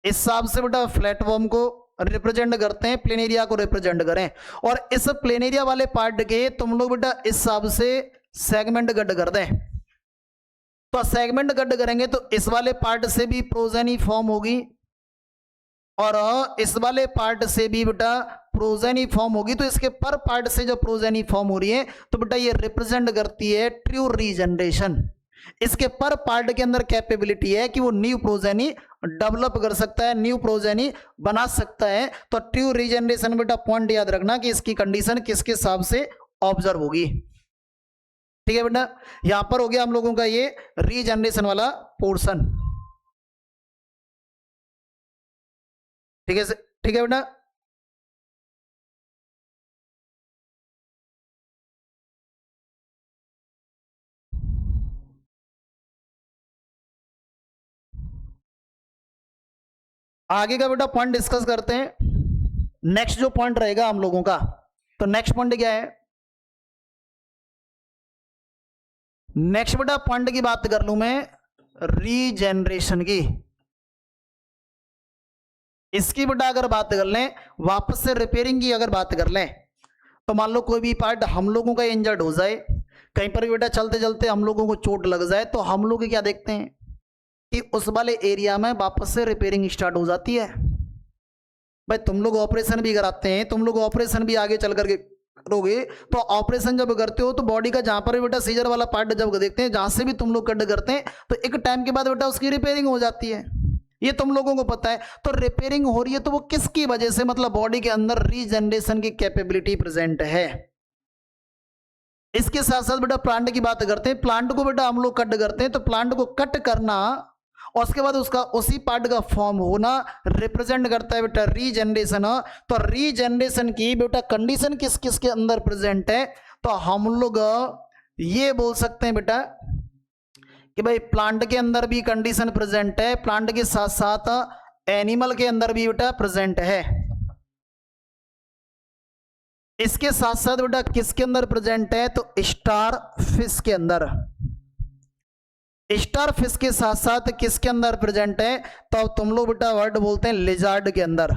हिसाब से बेटा प्लेटफॉर्म को रिप्रेजेंट करते हैं, प्लेनेरिया को रिप्रेजेंट करें। और इस प्लेनेरिया वाले पार्ट के तुम लोग बेटा इस हिसाब से सेगमेंट गड कर दें। तो सेगमेंट गड करेंगे तो इस वाले पार्ट से भी प्रोजेनी फॉर्म होगी और इस वाले पार्ट से भी बेटा प्रोजेनी फॉर्म होगी। तो इसके पर पार्ट से जो प्रोजेनी फॉर्म हो रही है तो बेटा ये रिप्रेजेंट करती है ट्रू रीजनरेशन। इसके पर पार्ट के अंदर कैपेबिलिटी है कि वो न्यू प्रोजेनी डेवलप कर सकता है, न्यू प्रोजेनी बना सकता है। तो ट्रू रीजनरेशन बेटा पॉइंट याद रखना कि इसकी कंडीशन किसके हिसाब से ऑब्जर्व होगी। ठीक है बेटा, यहां पर हो गया हम लोगों का ये रीजनरेशन वाला पोर्शन। ठीक है, ठीक है बेटा। आगे का बेटा पॉइंट डिस्कस करते हैं। नेक्स्ट जो पॉइंट रहेगा हम लोगों का, तो नेक्स्ट पॉइंट क्या है, नेक्स्ट बेटा पॉइंट की बात कर लूं मैं रीजेनरेशन की। इसकी बेटा अगर बात कर लें, वापस से रिपेयरिंग की अगर बात कर लें, तो मान लो कोई भी पार्ट हम लोगों का इंजर्ड हो जाए, कहीं पर भी बेटा चलते चलते हम लोगों को चोट लग जाए, तो हम लोग क्या देखते हैं कि उस वाले एरिया में वापस से रिपेयरिंग स्टार्ट हो जाती है। भाई तुम लोग ऑपरेशन भी कराते हैं, तुम लोग ऑपरेशन भी आगे चल करके करोगे, तो ऑपरेशन जब करते हो तो बॉडी का जहां पर भी बेटा सीजर वाला पार्ट जब देखते हैं, जहां से भी तुम लोग कट करते हैं, तो एक टाइम के बाद बेटा उसकी रिपेयरिंग हो जाती है, ये तुम लोगों को पता है। तो रिपेयरिंग हो रही है तो वो किसकी वजह से, मतलब बॉडी के अंदर रीजनरेशन की कैपेबिलिटी प्रेजेंट है। इसके साथ साथ बेटा प्लांट की बात करते हैं, प्लांट को बेटा हम लोग कट करते हैं, तो प्लांट को कट करना और उसके बाद उसका उसी पार्ट का फॉर्म होना रिप्रेजेंट करता है बेटा रीजनरेशन। तो रीजनरेशन की बेटा कंडीशन किस किस के अंदर प्रेजेंट है, तो हम लोग ये बोल सकते हैं बेटा कि भाई प्लांट के अंदर भी कंडीशन प्रेजेंट है, प्लांट के साथ साथ एनिमल के अंदर भी बेटा प्रेजेंट है। इसके साथ साथ बेटा किसके अंदर प्रेजेंट है, तो स्टार फिश के अंदर। स्टार फिश के साथ साथ किसके अंदर प्रेजेंट है, तो तुम लोग बेटा वर्ड बोलते हैं लिजार्ड के अंदर,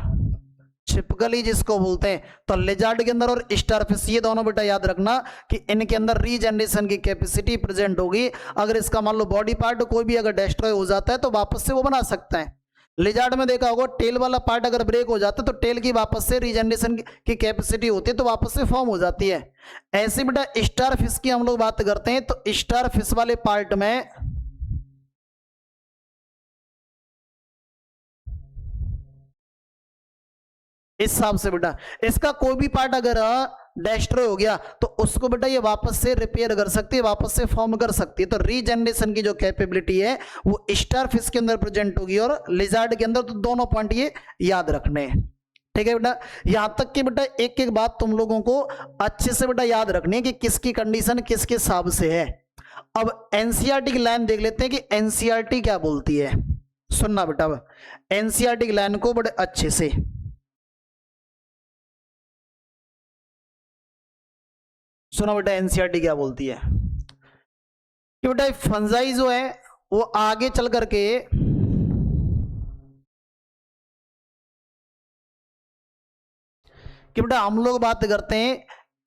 छिपकली जिसको बोलते हैं। तो लिजार्ड के अंदर और स्टार फिश, ये दोनों बेटा याद रखना कि इनके अंदर रीजनरेशन की कैपेसिटी प्रेजेंट होगी। अगर इसका मान लो बॉडी पार्ट कोई भी अगर डिस्ट्रॉय हो जाता है तो वापस से वो बना सकता है। लिजार्ड में देखा होगा टेल वाला पार्ट अगर ब्रेक हो जाता है तो टेल की वापस से रीजनरेशन की कैपेसिटी होती है, तो वापस से फॉर्म हो जाती है। ऐसे बेटा स्टार फिश की हम लोग बात करते हैं, तो स्टार फिश वाले पार्ट में इस हिसाब से बेटा इसका कोई भी पार्ट अगर डिस्ट्रॉय हो गया तो उसको बेटा ये वापस से रिपेयर कर सकती है, वापस से फॉर्म कर सकती है। तो रीजनरेशन की जो कैपेबिलिटी है वो स्टार फिश के अंदर प्रेजेंट होगी और लिजर्ड के अंदर। तो दोनों पॉइंट ये याद रखने हैं, ठीक है बेटा। यहां तक कि बेटा एक एक बात तुम लोगों को अच्छे से बेटा याद रखनी है कि किसकी कंडीशन किसके हिसाब से है। अब एनसीईआरटी की लाइन देख लेते हैं कि एनसीईआरटी क्या बोलती है। सुनना बेटा, अब एनसीईआरटी की लाइन को बड़े अच्छे से, सुनो बेटा एनसीईआरटी क्या बोलती है कि बेटा फंजाई जो है वो आगे चल करके कि बेटा हम लोग बात करते हैं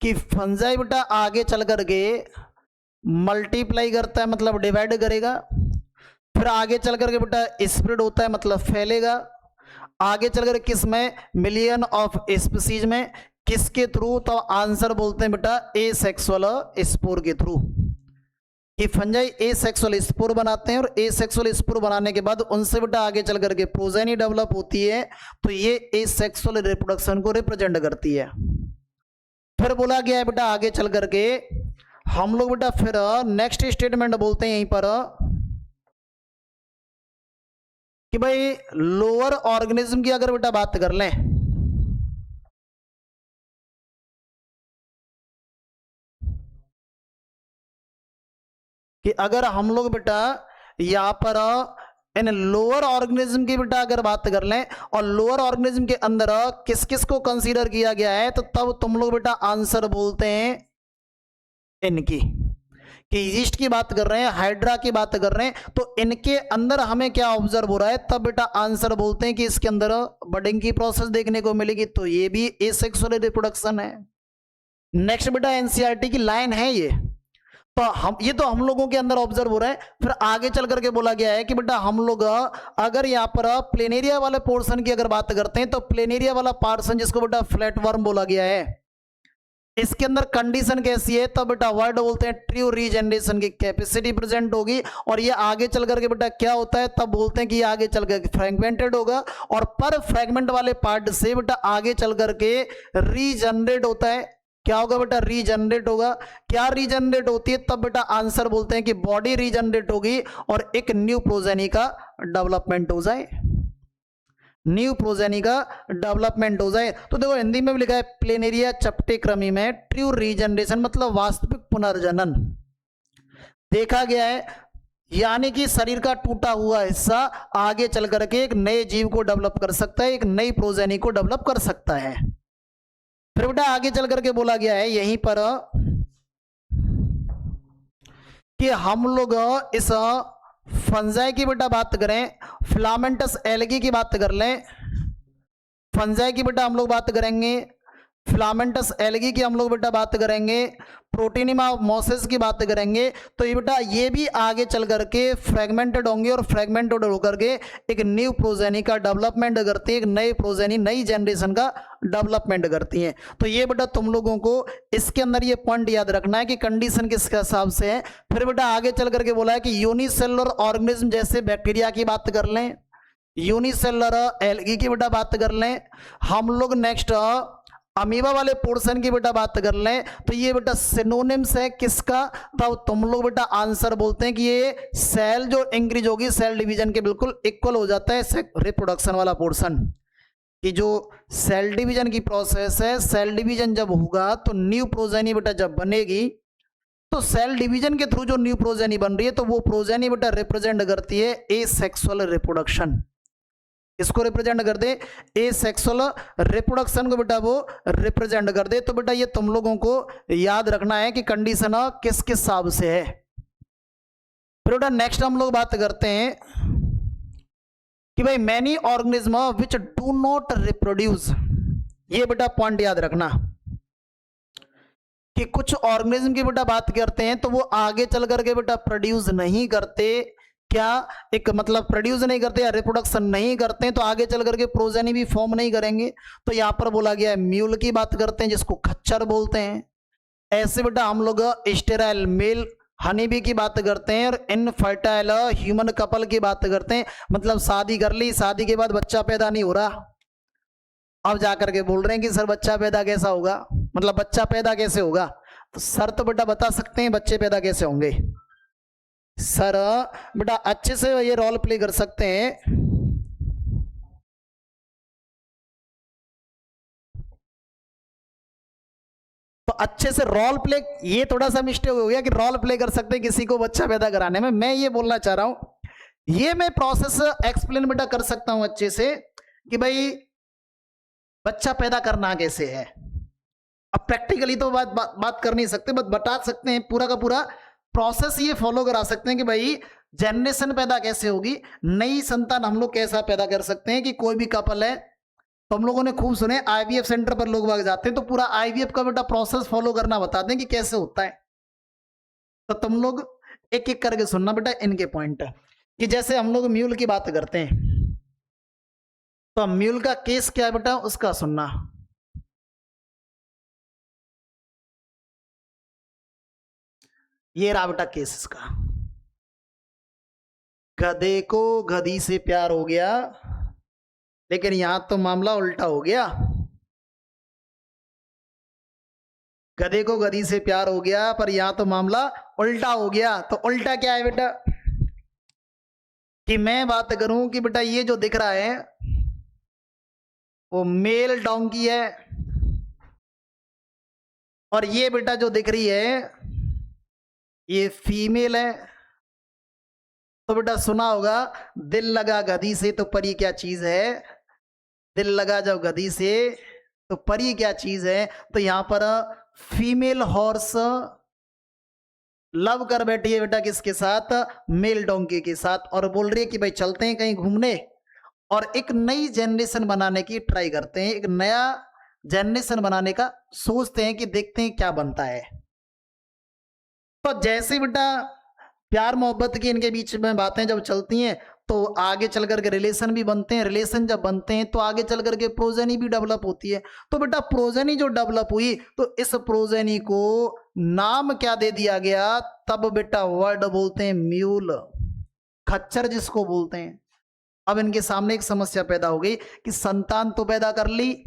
कि फंजाई बेटा आगे चल करके मल्टीप्लाई करता है मतलब डिवाइड करेगा, फिर आगे चल करके बेटा स्प्रेड होता है मतलब फैलेगा, आगे चल कर किस में, मिलियन ऑफ स्पीसीज में, किसके थ्रू, तो आंसर बोलते हैं बेटा एसेक्सुअल स्पोर के थ्रू। कि फंजाई एसेक्सुअल स्पोर बनाते हैं और एसेक्सुअल स्पोर बनाने के बाद उनसे बेटा आगे चल करके प्रोजेनी डेवलप होती है, तो ये एसेक्सुअल रिप्रोडक्शन को रिप्रेजेंट करती है। फिर बोला गया है बेटा आगे चल करके हम लोग बेटा फिर नेक्स्ट स्टेटमेंट बोलते हैं यहीं पर कि भाई लोअर ऑर्गेनिज्म की अगर बेटा बात कर लें, कि अगर हम लोग बेटा यहां पर इन लोअर ऑर्गेनिज्म की बेटा अगर बात कर लें और लोअर ऑर्गेनिज्म के अंदर किस किस को कंसीडर किया गया है, तो तब तुम लोग बेटा आंसर बोलते हैं इनकी। कि यीस्ट की बात कर रहे हैं, हाइड्रा की बात कर रहे हैं, तो इनके अंदर हमें क्या ऑब्जर्व हो रहा है, तब बेटा आंसर बोलते हैं कि इसके अंदर बडिंग की प्रोसेस देखने को मिलेगी, तो ये भी एसेक्सुअल रिप्रोडक्शन है। नेक्स्ट बेटा एनसीईआरटी की लाइन है ये, तो हम लोगों के अंदर ऑब्जर्व हो रहा है। फिर आगे चल करके बोला गया है कि बेटा हम लोग अगर यहाँ पर प्लेनेरिया वाले पोर्शन की अगर बात करते हैं, तो प्लेनेरिया वाला पोर्शन जिसको बेटा फ्लैटवर्म बोला गया है, इसके अंदर कंडीशन कैसी है, तब बेटा वर्ड बोलते हैं ट्रू रीजनरेशन की कैपेसिटी प्रेजेंट होगी। और ये आगे चल करके बेटा क्या होता है, तब बोलते हैं कि ये आगे चल करके फ्रेगमेंटेड होगा और पर फ्रेगमेंट वाले पार्ट से बेटा आगे चल करके रीजनरेट होता है। क्या होगा बेटा, रीजनरेट होगा। क्या रीजनरेट होती है, तब बेटा आंसर बोलते हैं कि बॉडी रीजनरेट होगी और एक न्यू प्रोजेनी का डेवलपमेंट हो जाए, न्यू प्रोजेनी का डेवलपमेंट हो जाए। तो देखो हिंदी में भी लिखा है प्लेनेरिया चपटे क्रमी में ट्रू रीजनरेशन मतलब वास्तविक पुनर्जनन देखा गया है, यानी कि शरीर का टूटा हुआ हिस्सा आगे चल करके एक नए जीव को डेवलप कर सकता है, एक नई प्रोजेनी को डेवलप कर सकता है। फिर बेटा आगे चल करके बोला गया है यहीं पर कि हम लोग इस फंजाई की बेटा बात करें, फिलामेंटस एल्गी की बात कर लें, फंजाई की बेटा हम लोग बात करेंगे, फिलामेंटस एल्गी की हम लोग बेटा बात करेंगे, प्रोटीनिमा मोसेस की बात करेंगे, तो ये बेटा ये भी आगे चल करके फ्रेगमेंटेड होंगे और फ्रेगमेंटेड होकर के एक न्यू प्रोजेनी का डेवलपमेंट करती है, एक नई प्रोजेनी नई जनरेशन का डेवलपमेंट करती हैं। तो ये बेटा तुम लोगों को इसके अंदर ये पॉइंट याद रखना है कि कंडीशन किसके हिसाब से है। फिर बेटा आगे चल करके बोला है कि यूनिसेलुलर ऑर्गेनिज्म जैसे बैक्टीरिया की बात कर लें, यूनिसेलुलर एल्गी की बेटा बात कर लें, हम लोग नेक्स्ट अमीबा वाले पोर्शन की बेटा बात कर लें, तो ये बेटा सिनोनिम्स है किसका, तब तुम लोग बेटा आंसर बोलते हैं कि ये सेल जो इंक्रीज होगी सेल डिवीजन के बिल्कुल इक्वल हो जाता है रिप्रोडक्शन वाला पोर्शन। कि जो सेल डिवीजन की प्रोसेस है, सेल डिवीजन जब होगा तो न्यू प्रोजेनी बेटा जब बनेगी, तो सेल डिवीजन के थ्रू जो न्यू प्रोजेनी बन रही है, तो वो प्रोजेनी बेटा रिप्रेजेंट करती है एसेक्सुअल रिप्रोडक्शन। इसको रिप्रेजेंट कर दे, एसेक्सुअल रिप्रोडक्शन को बेटा वो रिप्रेजेंट कर दे। तो बेटा ये तुम लोगों को याद रखना है कि कंडीशन किस किस हिसाब से है। फिर बेटा नेक्स्ट हम लोग बात करते हैं कि भाई many organism which do not reproduce, ये बेटा पॉइंट याद रखना कि कुछ ऑर्गेनिज्म की बेटा बात करते हैं तो वो आगे चल करके बेटा प्रोड्यूस नहीं करते, क्या एक मतलब प्रोड्यूस नहीं करते या रिप्रोडक्शन नहीं करते हैं, तो आगे चल करके प्रोजेनी भी फॉर्म नहीं करेंगे। तो यहां पर बोला गया है म्यूल की बात करते हैं जिसको खच्चर बोलते हैं। ऐसे बेटा हम लोग स्टेराइल मेल हनी बी की बात करते हैं और इनफर्टाइल ह्यूमन कपल की बात करते हैं, मतलब शादी कर ली, शादी के बाद बच्चा पैदा नहीं हो रहा, अब जाकर के बोल रहे हैं कि सर बच्चा पैदा कैसा होगा। मतलब बच्चा पैदा कैसे होगा। तो सर तो बेटा बता सकते हैं बच्चे पैदा कैसे होंगे। सर बेटा अच्छे से ये रोल प्ले कर सकते हैं। तो अच्छे से रोल प्ले, ये थोड़ा सा मिस्टेक हो गया कि रोल प्ले कर सकते हैं किसी को बच्चा पैदा कराने में। मैं ये बोलना चाह रहा हूं, ये मैं प्रोसेस एक्सप्लेन बेटा कर सकता हूं अच्छे से कि भाई बच्चा पैदा करना कैसे है। अब प्रैक्टिकली तो बात कर नहीं सकते, बट बता सकते हैं पूरा का पूरा प्रोसेस ये फॉलो करा सकते हैं कि भाई जनरेशन पैदा कैसे होगी, नई संतान हम लोग कैसा पैदा कर सकते हैं। कि कोई भी कपल है तो हम लोगों ने खूब सुने आईवीएफ सेंटर पर लोग भाग जाते हैं, तो पूरा आईवीएफ का बेटा प्रोसेस फॉलो करना बता दें कि कैसे होता है। तो तुम लोग एक एक करके सुनना बेटा इनके पॉइंट। कि जैसे हम लोग म्यूल की बात करते हैं, तो म्यूल का केस क्या है बेटा उसका सुनना। ये रहा बेटा केस इसका। गधे को गधी से प्यार हो गया, लेकिन यहां तो मामला उल्टा हो गया। गधे को गधी से प्यार हो गया पर यहां तो मामला उल्टा हो गया। तो उल्टा क्या है बेटा, कि मैं बात करूं कि बेटा ये जो दिख रहा है वो मेल डोंकी है, और ये बेटा जो दिख रही है ये फीमेल है। तो बेटा सुना होगा दिल लगा गधी से तो परी क्या चीज है, दिल लगा जब गधी से तो परी क्या चीज है। तो यहां पर फीमेल हॉर्स लव कर बैठी है बेटा किसके साथ, मेल डोंकी के साथ, और बोल रही है कि भाई चलते हैं कहीं घूमने और एक नई जनरेशन बनाने की ट्राई करते हैं, एक नया जनरेशन बनाने का सोचते हैं कि देखते हैं क्या बनता है। तो जैसे बेटा प्यार मोहब्बत की इनके बीच में बातें जब चलती हैं तो आगे चल करके रिलेशन भी बनते हैं, रिलेशन जब बनते हैं तो आगे चल करके प्रोजेनी भी डेवलप होती है। तो बेटा प्रोजेनी जो डेवलप हुई तो इस प्रोजेनी को नाम क्या दे दिया गया, तब बेटा वर्ड बोलते हैं म्यूल, खच्चर जिसको बोलते हैं। अब इनके सामने एक समस्या पैदा हो गई कि संतान तो पैदा कर ली,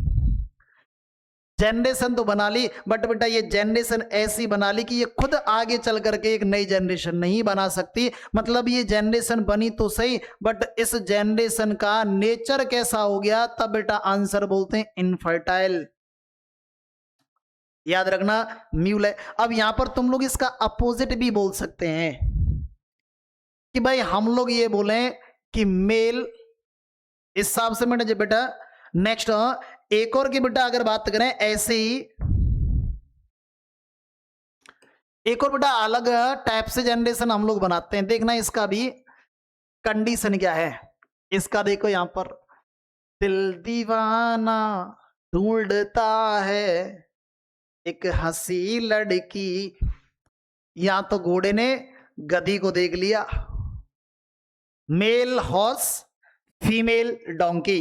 जनरेशन तो बना ली, बट बेटा ये जनरेशन ऐसी बना ली कि ये खुद आगे चल करके एक नई जनरेशन नहीं बना सकती। मतलब ये जनरेशन बनी तो सही, बट इस जनरेशन का नेचर कैसा हो गया, तब बेटा आंसर बोलते हैं इनफर्टाइल। याद रखना म्यूल है। अब यहां पर तुम लोग इसका अपोजिट भी बोल सकते हैं कि भाई हम लोग ये बोले कि मेल, इस हिसाब से मैंने बेटा नेक्स्ट एक और की बेटा अगर बात करें ऐसे ही एक और बेटा अलग टाइप से जनरेशन हम लोग बनाते हैं। देखना इसका भी कंडीशन क्या है। इसका देखो यहां पर दिल दीवाना ढूंढता है एक हंसी लड़की, यहां तो घोड़े ने गधी को देख लिया, male horse female donkey.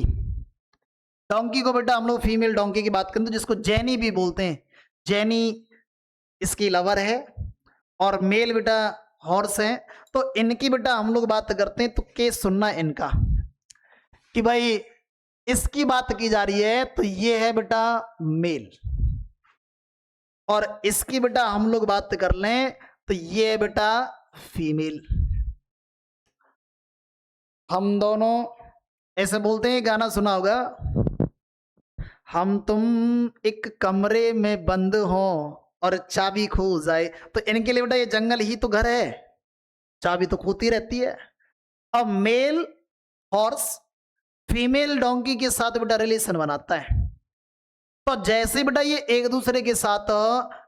Donkey को बेटा हम लोग फीमेल डोंकी की बात करें तो जिसको जैनी भी बोलते हैं, जैनी इसकी लवर है और मेल बेटा हॉर्स है। तो इनकी बेटा हम लोग बात करते हैं तो केस सुनना इनका कि भाई इसकी बात की जा रही है तो ये है बेटा मेल, और इसकी बेटा हम लोग बात कर लें तो ये है बेटा फीमेल। हम दोनों ऐसे बोलते हैं, गाना सुना होगा, हम तुम एक कमरे में बंद हो और चाबी खो जाए। तो इनके लिए बेटा ये जंगल ही तो घर है, चाबी तो खोती रहती है। अब मेल हॉर्स फीमेल डोंकी के साथ बेटा रिलेशन बनाता है। तो जैसे बेटा ये एक दूसरे के साथ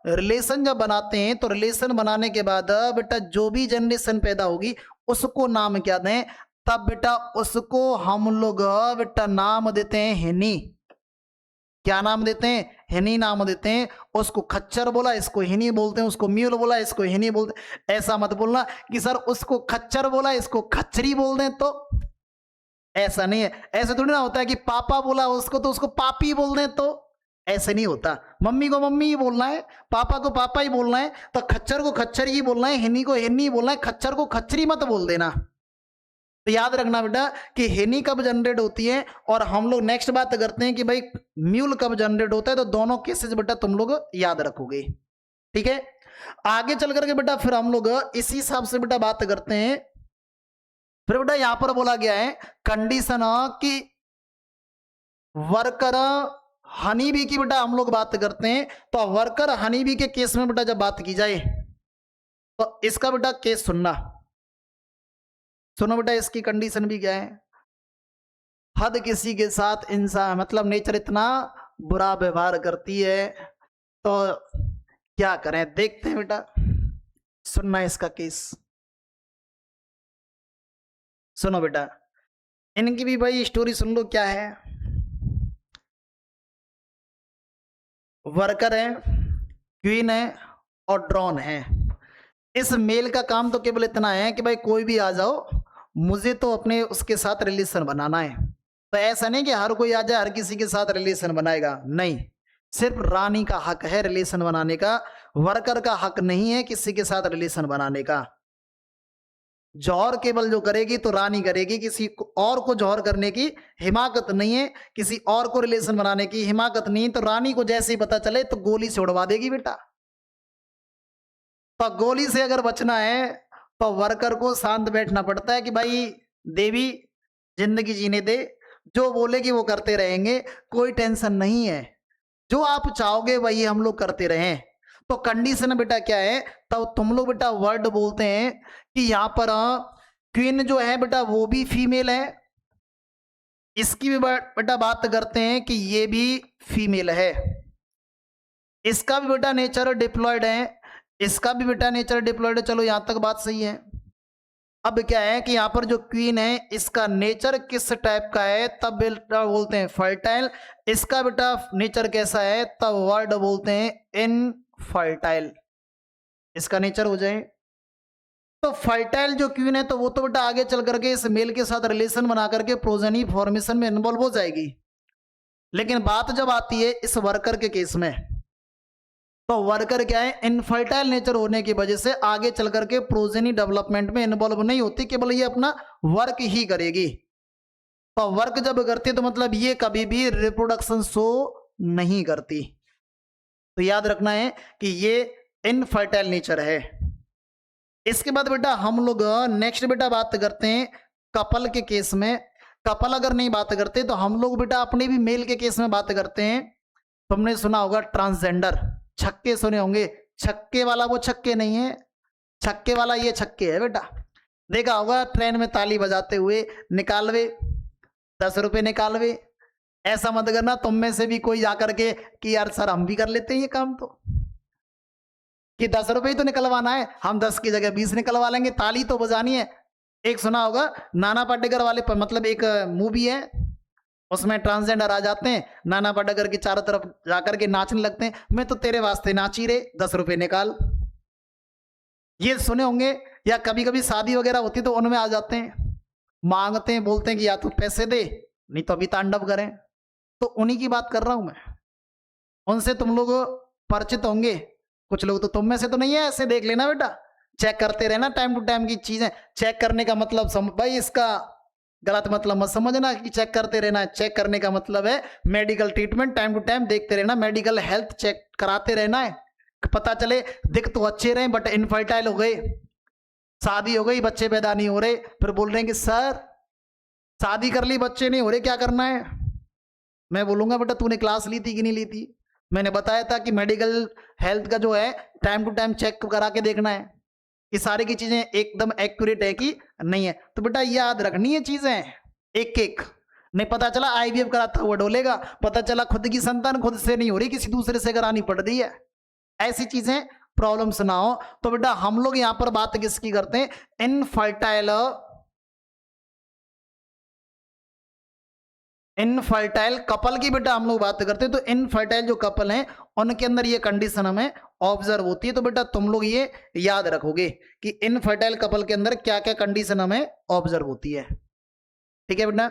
रिलेशन जब बनाते हैं तो रिलेशन बनाने के बाद बेटा जो भी जनरेशन पैदा होगी उसको नाम क्या दें, तब बेटा उसको हम लोग बेटा नाम देते हैं हिनी। क्या नाम देते हैं, हिनी नाम देते हैं। उसको खच्चर बोला इसको हिनी बोलते हैं, उसको म्यूल बोला इसको हिनी बोलते हैं। ऐसा मत बोलना कि सर उसको खच्चर बोला इसको खच्चरी बोल दें, तो ऐसा नहीं है। ऐसे थोड़ी ना होता है कि पापा बोला उसको तो उसको पापी बोल दें, तो ऐसे नहीं होता। मम्मी को मम्मी ही बोलना है, पापा को पापा ही बोलना है, तो खच्चर को खच्चर ही बोलना है, हिनी को हिन्नी बोलना है, खच्चर को खच्चरी मत बोल देना। तो याद रखना बेटा कि हेनी कब जनरेट होती है और हम लोग नेक्स्ट बात करते हैं कि भाई म्यूल कब जनरेट होता है। तो दोनों केसेस बेटा तुम लोग याद रखोगे, ठीक है। आगे चल करके बेटा फिर हम लोग इसी हिसाब से बेटा बात करते हैं। फिर बेटा यहां पर बोला गया है कंडीशन कि वर्कर हनी बी की बेटा हम लोग बात करते हैं। तो वर्कर हनी बी के केस में बेटा जब बात की जाए तो इसका बेटा केस सुनना, सुनो बेटा इसकी कंडीशन भी क्या है। हद किसी के साथ इंसान मतलब नेचर इतना बुरा व्यवहार करती है तो क्या करें, देखते हैं बेटा। सुनना इसका केस, सुनो बेटा इनकी भी भाई स्टोरी सुन लो क्या है। वर्कर है, क्वीन है और ड्रोन है। इस मेल का काम तो केवल इतना है कि भाई कोई भी आ जाओ, मुझे तो अपने उसके साथ रिलेशन बनाना है। तो ऐसा नहीं कि हर कोई आ जाए हर किसी के साथ रिलेशन बनाएगा, नहीं। सिर्फ रानी का हक है रिलेशन बनाने का, वर्कर का हक नहीं है किसी के साथ रिलेशन बनाने का। जौहर केवल जो करेगी तो रानी करेगी, किसी और को जौहर करने की हिमाकत नहीं है, किसी और को रिलेशन बनाने की हिमाकत नहीं। तो रानी को जैसे ही पता चले तो गोली से उड़वा देगी बेटा। तो गोली से अगर बचना है तो वर्कर को शांत बैठना पड़ता है कि भाई देवी जिंदगी जीने दे, जो बोलेगी वो करते रहेंगे, कोई टेंशन नहीं है, जो आप चाहोगे वही हम लोग करते रहें। तो कंडीशन बेटा क्या है, तब तुम लोग बेटा वर्ड बोलते हैं कि यहाँ पर क्वीन जो है बेटा वो भी फीमेल है, इसकी भी बेटा बात करते हैं कि ये भी फीमेल है, इसका भी बेटा नेचर डिप्लॉयड है, इसका भी बेटा नेचर डिप्लॉयड है। चलो यहां तक बात सही है। अब क्या है कि यहां पर जो क्वीन है इसका नेचर किस टाइप का है, तब बेटा बोलते हैं फर्टाइल। इसका बेटा नेचर कैसा है, तब वर्ड बोलते हैं इनफर्टाइल। इसका नेचर हो जाए तो फर्टाइल जो क्वीन है तो वो तो बेटा आगे चल करके इस मेल के साथ रिलेशन बना करके प्रोजेनी फॉर्मेशन में इन्वॉल्व हो जाएगी। लेकिन बात जब आती है इस वर्कर के केस में, तो वर्कर क्या है इनफर्टाइल नेचर होने की वजह से आगे चल करके प्रोजेनी डेवलपमेंट में इन्वॉल्व नहीं होती, केवल ये अपना वर्क ही करेगी। तो वर्क जब करती है तो मतलब ये कभी भी रिप्रोडक्शन शो नहीं करती। तो याद रखना है कि ये इनफर्टाइल नेचर है। इसके बाद बेटा हम लोग नेक्स्ट बेटा बात करते हैं कपल के केस में। कपल अगर नहीं बात करते तो हम लोग बेटा अपने भी मेल के केस में बात करते हैं। तुमने सुना होगा ट्रांसजेंडर, छक्के सुने होंगे। छक्के वाला वो छक्के नहीं है, छक्के वाला ये छक्के है बेटा। देखा होगा ट्रेन में ताली बजाते हुए निकालवे 10 रुपए निकालवे। ऐसा मत करना तुम में से भी कोई जाकर के कि यार सर हम भी कर लेते हैं ये काम, तो कि 10 रुपए ही तो निकलवाना है, हम 10 की जगह 20 निकलवा लेंगे, ताली तो बजानी है। एक सुना होगा नाना पाटेकर वाले पर, मतलब एक मूवी है उसमें ट्रांसजेंडर आ जाते हैं, नाना पाटेकर के चारों तरफ जाकर के नाचने लगते हैं, मैं तो तेरे वास्ते नाची रे 10 रुपए निकाल। ये सुने होंगे। या कभी कभी शादी वगैरह होती तो उनमें आ जाते हैं, मांगते हैं, बोलते हैं कि या तो पैसे दे नहीं तो अभी तांडव करें। तो उन्हीं की बात कर रहा हूं मैं, उनसे तुम लोग परिचित होंगे। कुछ लोग तो तुम में से तो नहीं है, ऐसे देख लेना बेटा, चेक करते रहना टाइम टू टाइम की चीजें। चेक करने का मतलब भाई इसका गलत मतलब मत समझना कि चेक करते रहना है। चेक करने का मतलब है medical treatment time to time देखते रहना, मेडिकल हेल्थ चेक कराते रहना है। पता चले दिख तो अच्छे रहे बट इनफर्टाइल हो गए, शादी हो गई बच्चे पैदा नहीं हो रहे, फिर बोल रहे हैं कि सर शादी कर ली बच्चे नहीं हो रहे, क्या करना है। मैं बोलूंगा बेटा तूने क्लास ली थी कि नहीं ली थी। मैंने बताया था कि मेडिकल हेल्थ का जो है टाइम टू टाइम चेक करा के देखना है कि सारी की चीजें एकदम एक्यूरेट है कि नहीं है। तो बेटा याद रखनी है चीजें एक एक। नहीं पता चला आईवीएफ कराता हुआ डोलेगा, पता चला खुद की संतान खुद से नहीं हो रही, किसी दूसरे से करानी पड़ रही है। ऐसी चीजें प्रॉब्लम्स ना हो। तो बेटा हम लोग यहां पर बात किसकी करते हैं, इनफर्टाइल कपल की बेटा हम लोग बात करते हैं। तो इनफर्टाइल जो कपल हैं उनके अंदर ये कंडीशन हमें ऑब्जर्व होती है। तो बेटा तुम लोग ये याद रखोगे कि इनफर्टाइल कपल के अंदर क्या क्या कंडीशन हमें ऑब्जर्व होती है, ठीक है बेटा।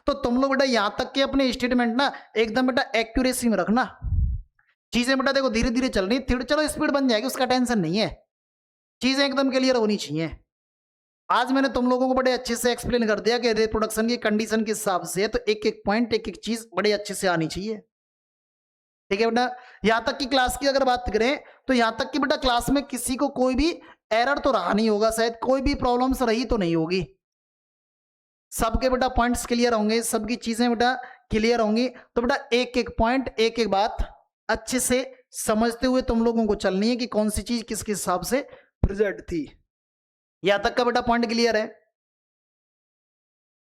तो तुम लोग बेटा यहां तक के अपने स्टेटमेंट ना एकदम बेटा एक्यूरेसी में रखना। चीजें बेटा देखो धीरे धीरे चल रही, चलो स्पीड बन जाएगी, उसका टेंशन नहीं है, चीजें एकदम क्लियर होनी चाहिए। आज मैंने तुम लोगों को बड़े अच्छे से एक्सप्लेन कर दिया कि रिप्रोडक्शन की कंडीशन के हिसाब से है, तो एक एक पॉइंट एक एक चीज बड़े अच्छे से आनी चाहिए। ठीक है बेटा, यहां तक की क्लास की अगर बात करें तो यहां तक कि बेटा क्लास में किसी को कोई भी एरर तो रहा नहीं होगा, शायद कोई भी प्रॉब्लम्स रही तो नहीं होगी, सबके बेटा पॉइंट्स क्लियर होंगे, सबकी चीजें बेटा क्लियर होंगी। तो बेटा एक एक पॉइंट एक एक बात अच्छे से समझते हुए तुम लोगों को चलनी है कि कौन सी चीज किसके हिसाब से प्रेजेंट थी। यहां तक का बेटा पॉइंट क्लियर है।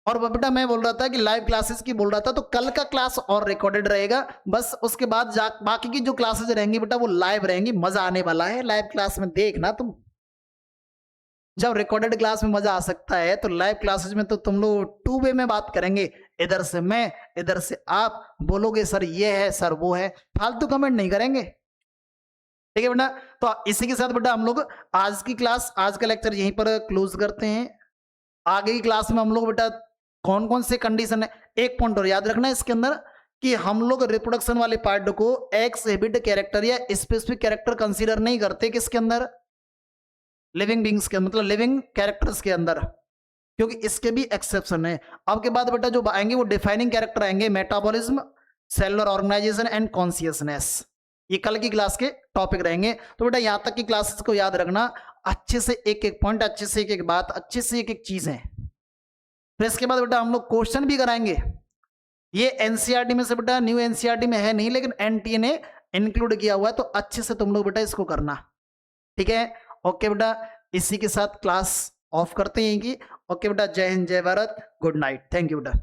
और बेटा मैं बोल रहा था कि लाइव क्लासेस की बोल रहा था, तो कल का क्लास और रिकॉर्डेड रहेगा, बस उसके बाद बाकी की जो क्लासेस रहेंगी बेटा वो लाइव रहेंगी। मजा आने वाला है लाइव क्लास में, देखना तुम। जब रिकॉर्डेड क्लास में मजा आ सकता है तो लाइव क्लासेस में तो तुम लोग टू वे में बात करेंगे, इधर से मैं इधर से आप, बोलोगे सर ये है सर वो है, फालतू कमेंट नहीं करेंगे। ठीक है बेटा, तो इसी के साथ बेटा हम लोग आज की क्लास, आज का लेक्चर यहीं पर क्लोज करते हैं। आगे की क्लास में हम लोग बेटा कौन कौन से कंडीशन है, एक पॉइंट और याद रखना है इसके अंदर कि हम लोग रिप्रोडक्शन वाले पार्ट को एक्स हेबिट कैरेक्टर या स्पेसिफिक कैरेक्टर कंसीडर नहीं करते, किसके अंदर, लिविंग बींग्स के, मतलब लिविंग कैरेक्टर्स के अंदर, क्योंकि इसके भी एक्सेप्शन है। अब के बाद बेटा जो आएंगे वो डिफाइनिंग कैरेक्टर आएंगे, metabolism, cellular organisation and consciousness, ये कल की क्लास के टॉपिक रहेंगे। तो बेटा यहां तक की क्लासेस को याद रखना अच्छे से, एक एक पॉइंट अच्छे से, एक एक बात अच्छे से, एक एक चीज है। फिर इसके बाद बेटा हम लोग क्वेश्चन भी कराएंगे। ये एनसीईआरटी में से बेटा, न्यू एनसीईआरटी में है नहीं, लेकिन एनटीए ने इंक्लूड किया हुआ है, तो अच्छे से तुम लोग बेटा इसको करना। ठीक है, ओके बेटा, इसी के साथ क्लास ऑफ करते हैं कि ओके बेटा, जय हिंद जय Bharat, good night, thank you बेटा।